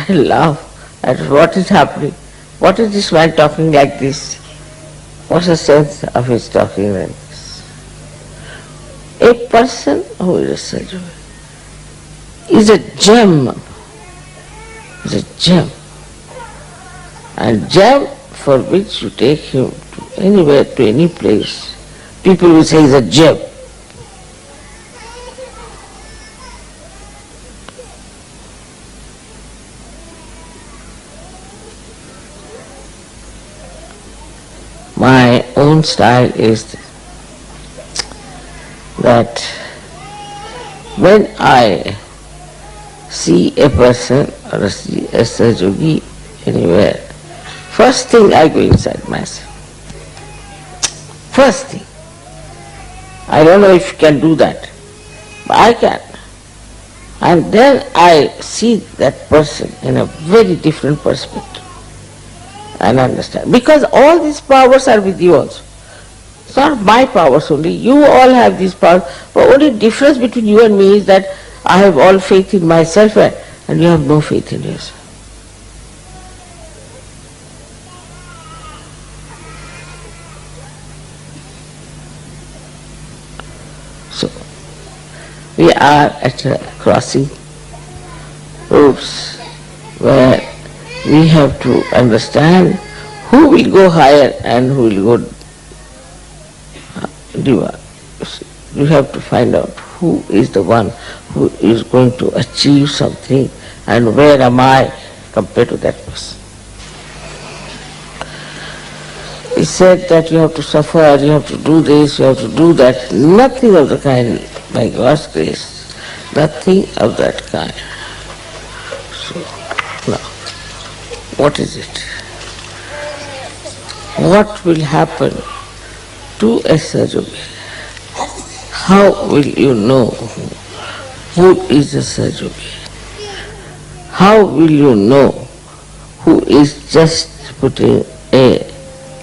and laugh at what is happening. What is this man talking like this? What's the sense of his talking like this? A person who is a Sahajogi is a gem. Is a gem. And gem for which you take him to anywhere, to any place, people will say he's a gem. My own style is that when I see a person or a Sahajogi anywhere, first thing I go inside myself. First thing. I don't know if you can do that, but I can. And then I see that person in a very different perspective and understand. Because all these powers are with you also. It's not my powers only. You all have these powers. But only difference between you and me is that I have all faith in myself and you have no faith in yourself. So, we are at a crossing roads where we have to understand who will go higher and who will go deeper. You have to find out who is the one who is going to achieve something and where am I compared to that person. He said that you have to suffer, you have to do this, you have to do that. Nothing of the kind, by God's grace. Nothing of that kind. So, now, what is it? What will happen to a Sahajogi? How will you know who is a Sahajogi? How will you know who is just putting a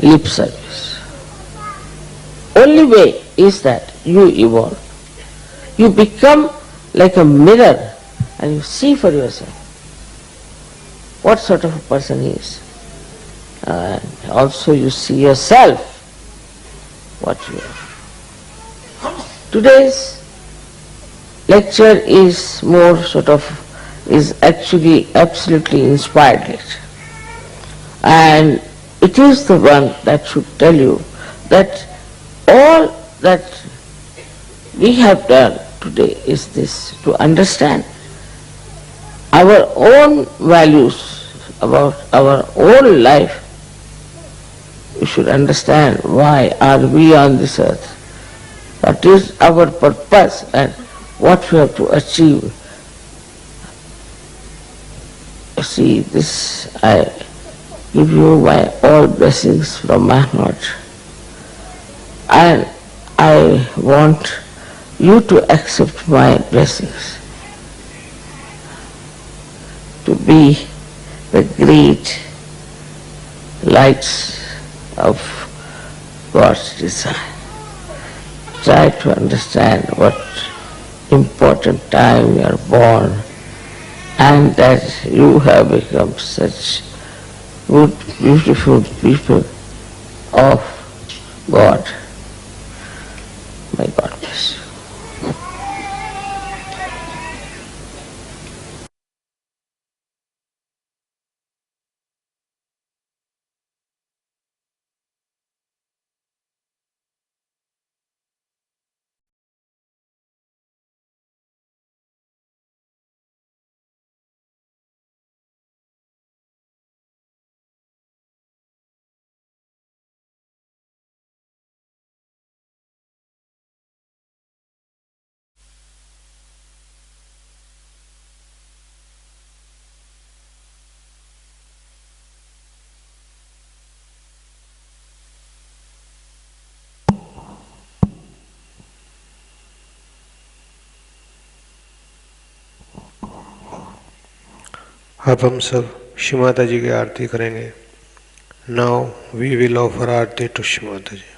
lip service? Only way is that you evolve. You become like a mirror and you see for yourself what sort of a person he is. And also you see yourself what you are. Today's lecture is more is actually absolutely inspired lecture. And it is the one that should tell you that all that we have done today is this, to understand our own values about our own life. We should understand why are we on this earth, what is our purpose and what we have to achieve. See, this I give you my all blessings from my heart, and I want you to accept my blessings, to be the great lights of God's design. Try to understand what important time you are born and that you have become such good, beautiful people of God. May God bless you. अब हम सब श्री माता जी की आरती करेंगे। Now we will offer aarti to Shri Mata ji.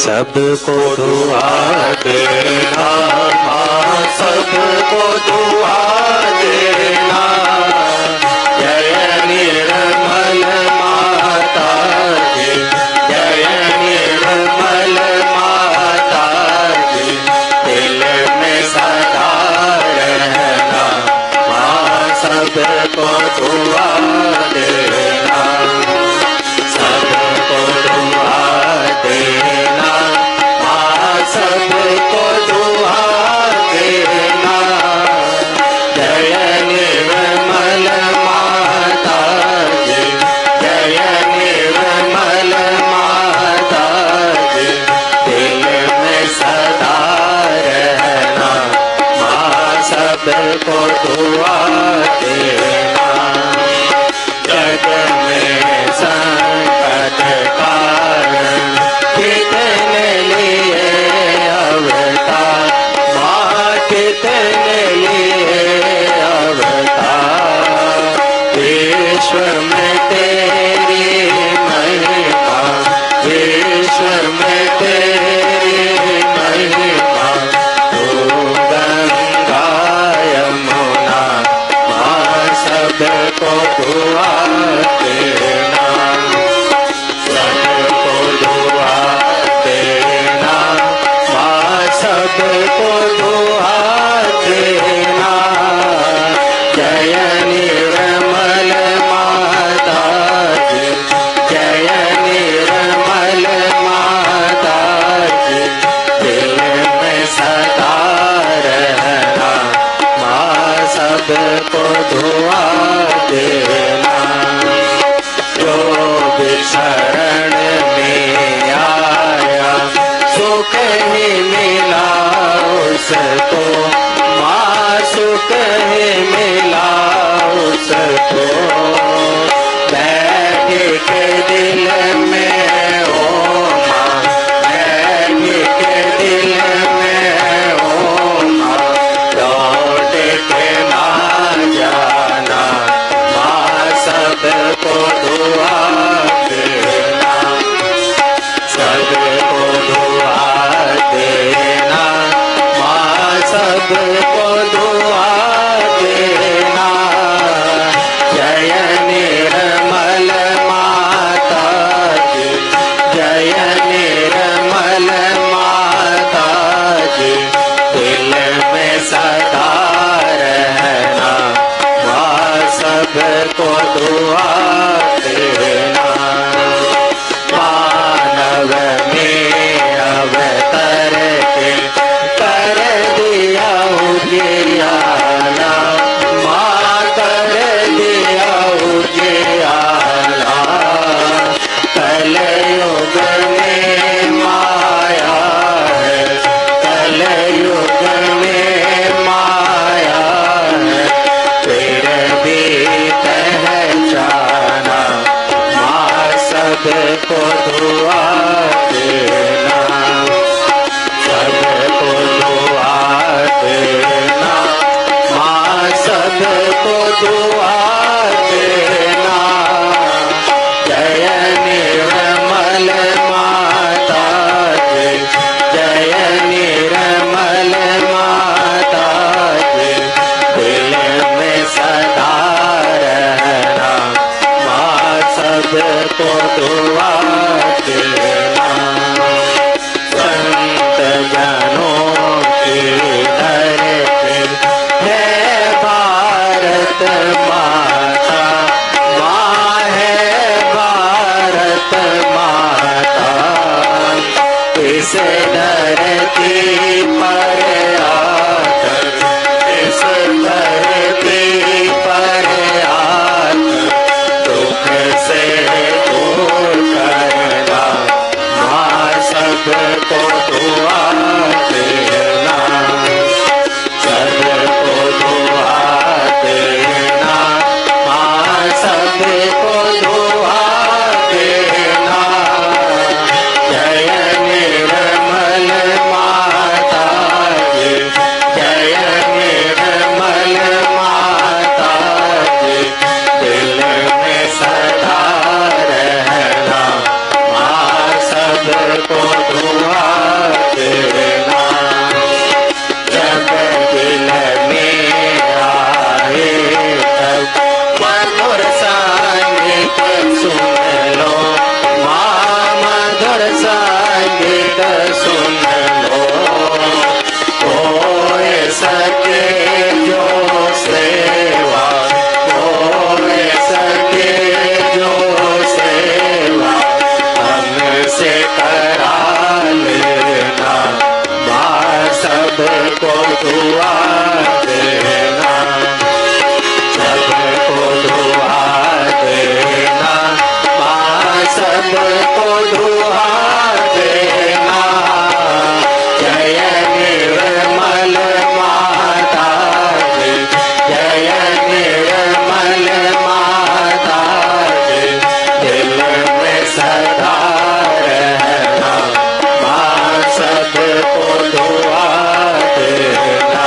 सबको दुआ देना, माँ सबको दुआ देना। जय निर्मल माता जी, जय निर्मल माता जी, दिल में सदा रहना, माँ सबको दुआ देना। तेरी महिमा तू गंगा यमुना माँ सबको दुआ देना, सबको दुआ देना माँ सबको दुआ देना। जय निर्मल माता जी, जय निर्मल माता जी, दिल में सदा रहना माँ सबको दुआ देना। जो भी शरण में आया सुख ही मिला उसको माँ, सुख ही मिला उसको। बैठ के दिल में ओ माँ, बैठ के दिल में ओ माँ, लौट के ना जाना माँ सबको दुआ देना, सबको दुआ देना माँ सबको दुआ देना। जय निर्मल माता जी, जय निर्मल माता जी, दिल में सदा रहना माँ सबको दुआ देना। मानव में अवतर के कर दिया उजियाला माँ, कर दिया उजियाला। कलयुग में माया है, कलयुग में माया है, फिर भी पहचाना माँ सबको दुआ देना, सबको दुआ देना माँ सबको दुआ देना। जय निर्मल माता जी, जय निर्मल माता जी, दिल में सदा रहना माँ सबको दुआ देना। संत जनों की धरती है भारत माता, माँ है भारत माता। इस धरती पर आकर, इस धरती पर आकर दुख से दूर करना माँ सबको दुआ देना, सबको दुआ देना माँ सबको दुआ देना। जय निर्मल माता जी, जय निर्मल माता जी, दिल में सदा रहना माँ सबको दुआ देना। जब दिल में आए तब मधुर संगीत सुन लो माँ, मधुर संगीत सुन लो। होए सके जो सेवा, होए सके जो सेवा हमसे करा लेना माँ सबको दुआ देना, सबको दुआ देना माँ सबको दुआ देना। जय निर्मल माता जी, जय निर्मल माता जी, दिल में सदा रहना माँ सबको दुआ देना,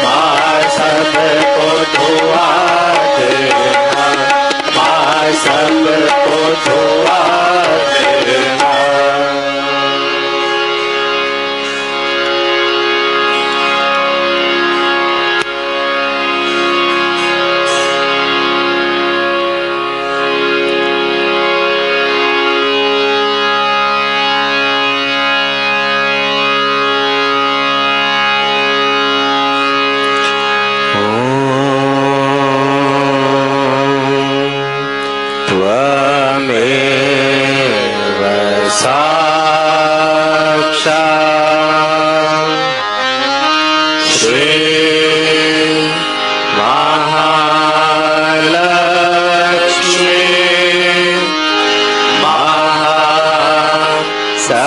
माँ सबको दुआ देना, माँ सबको दुआ देना। सरस्वती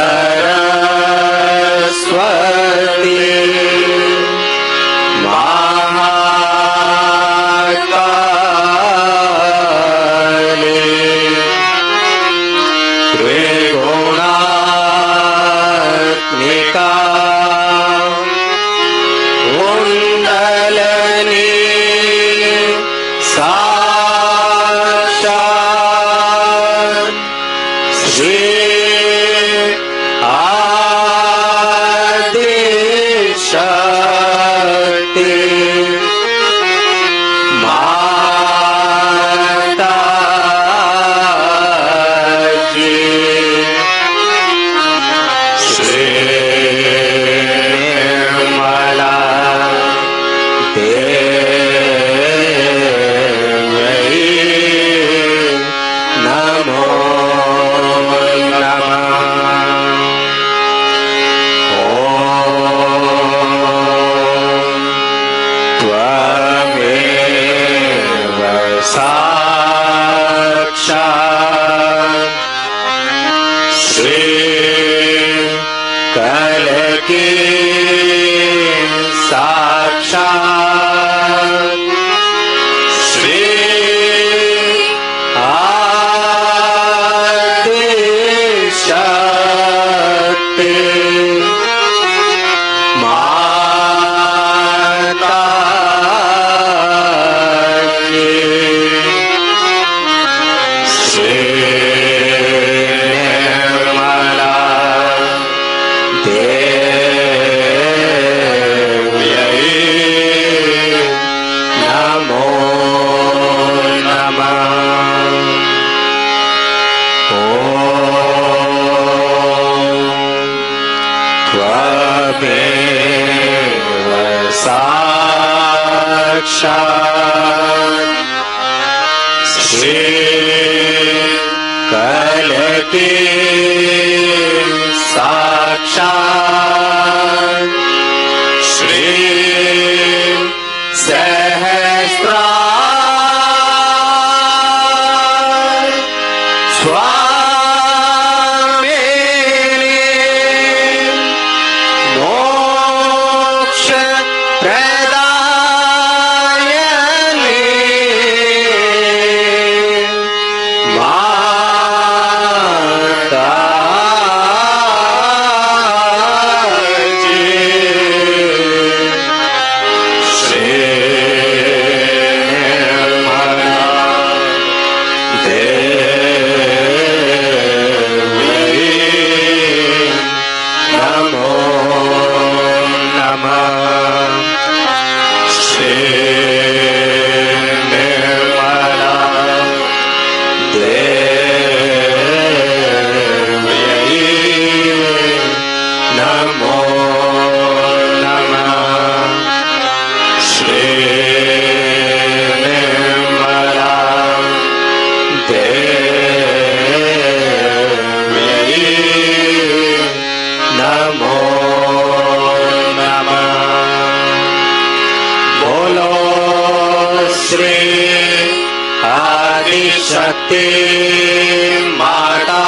महाकाली त्रिगुणात्मिका कुंडलिनी साक्षात् श्री आदिशक्ति माता जी श्री निर्मला देवी नमो नमः। त्वमेव साक्षात् श्री कलकी साक्षात् श्री आदिशक्ति माता जी श्री निर्मला देवी नमो नमः। त्वमेव साक्षात् श्री कलकी साक्षात् श्री सहस्रार स्वामिनी मोक्ष प्रदायिनी माता जी श्री निर्मला देवी नमो नमः। श्री निर्मला देवी नमो नमः। श्री निर्मला देवी नमो नमः। बोलो श्री आदिशक्ति माता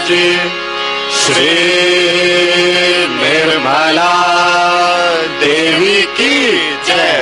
जी श्री निर्मला देवी की जय।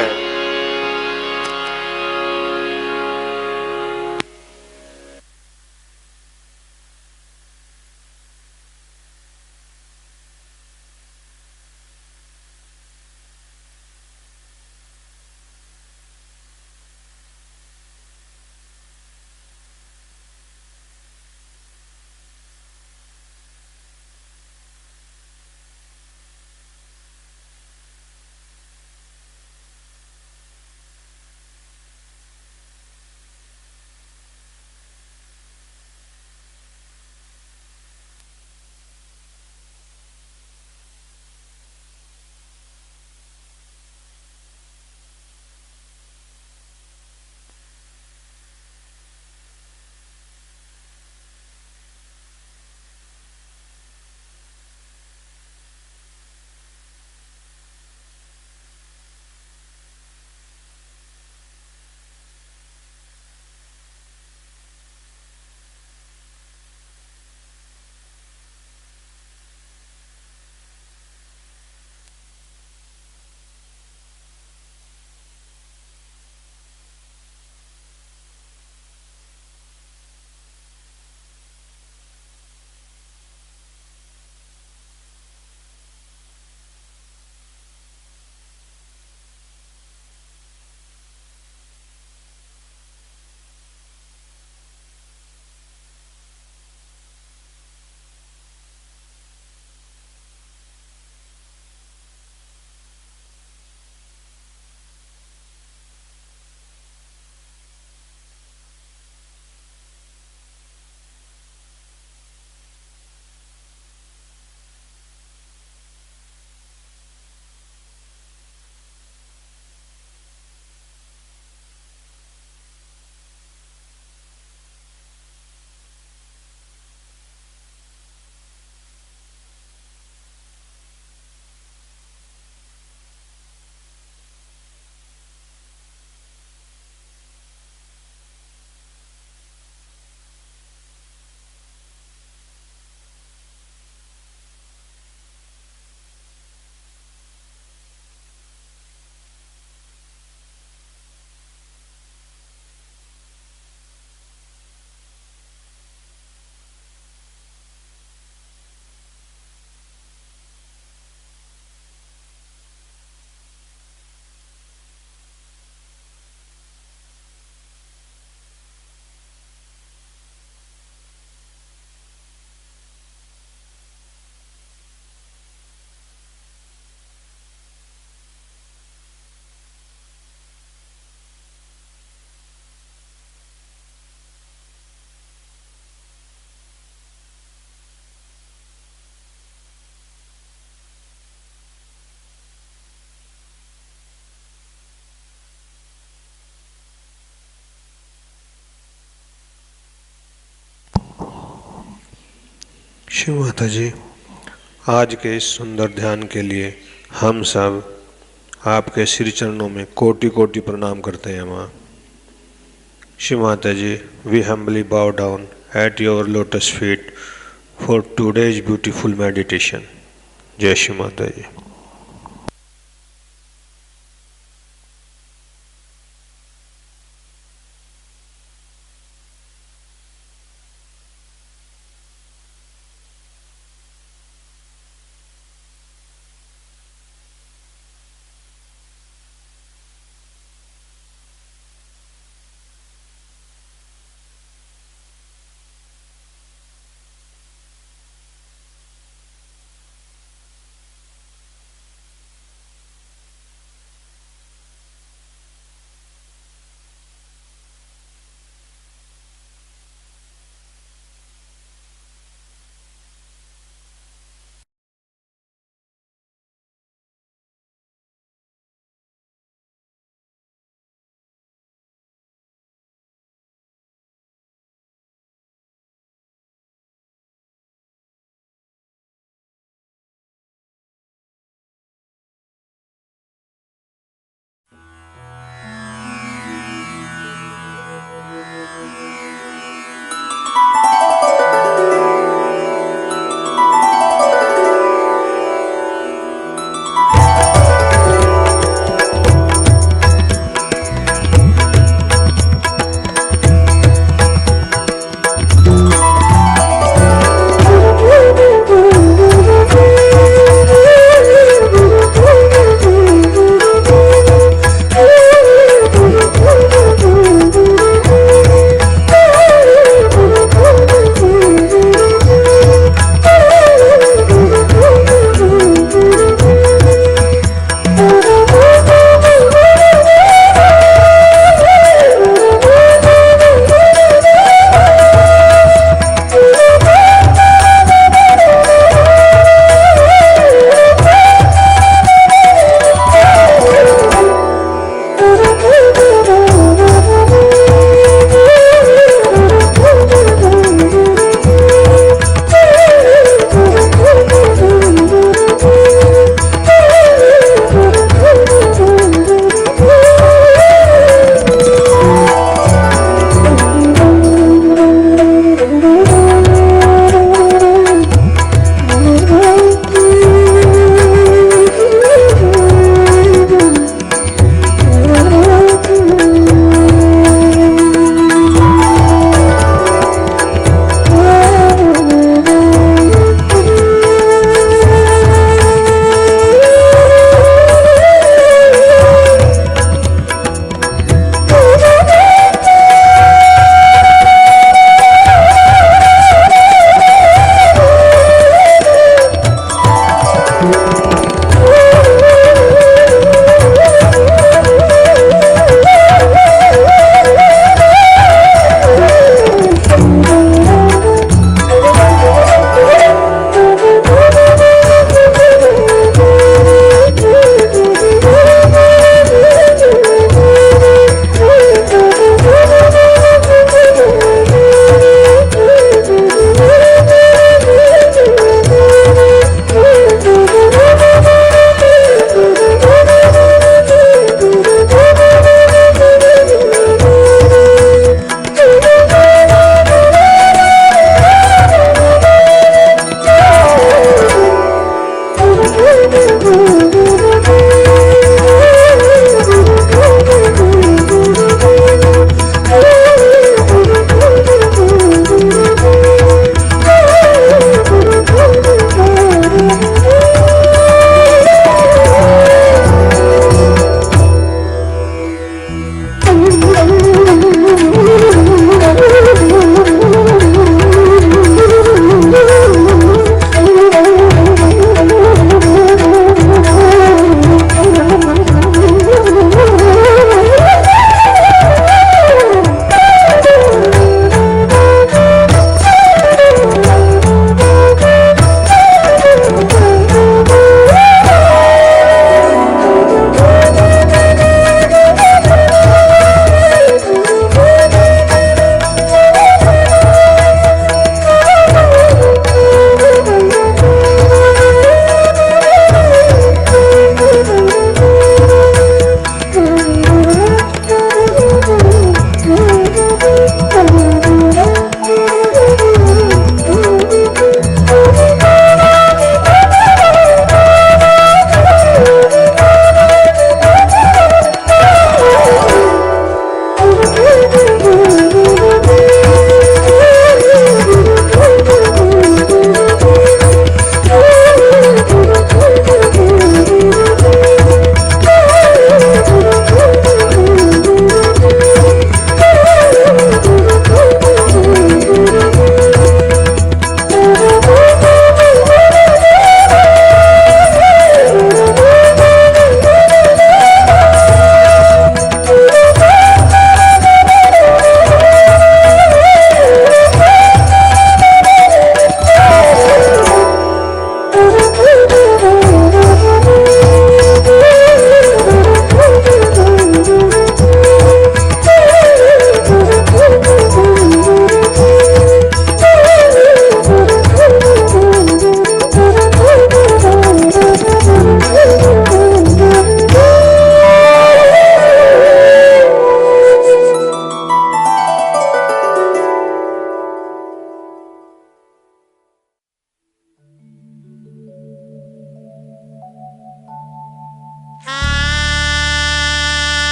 शिव माता जी, आज के इस सुंदर ध्यान के लिए हम सब आपके श्री चरणों में कोटि कोटि प्रणाम करते हैं माँ। शिव माता जी, we humbly bow down at your lotus feet for today's beautiful meditation. जय शिव माता जी।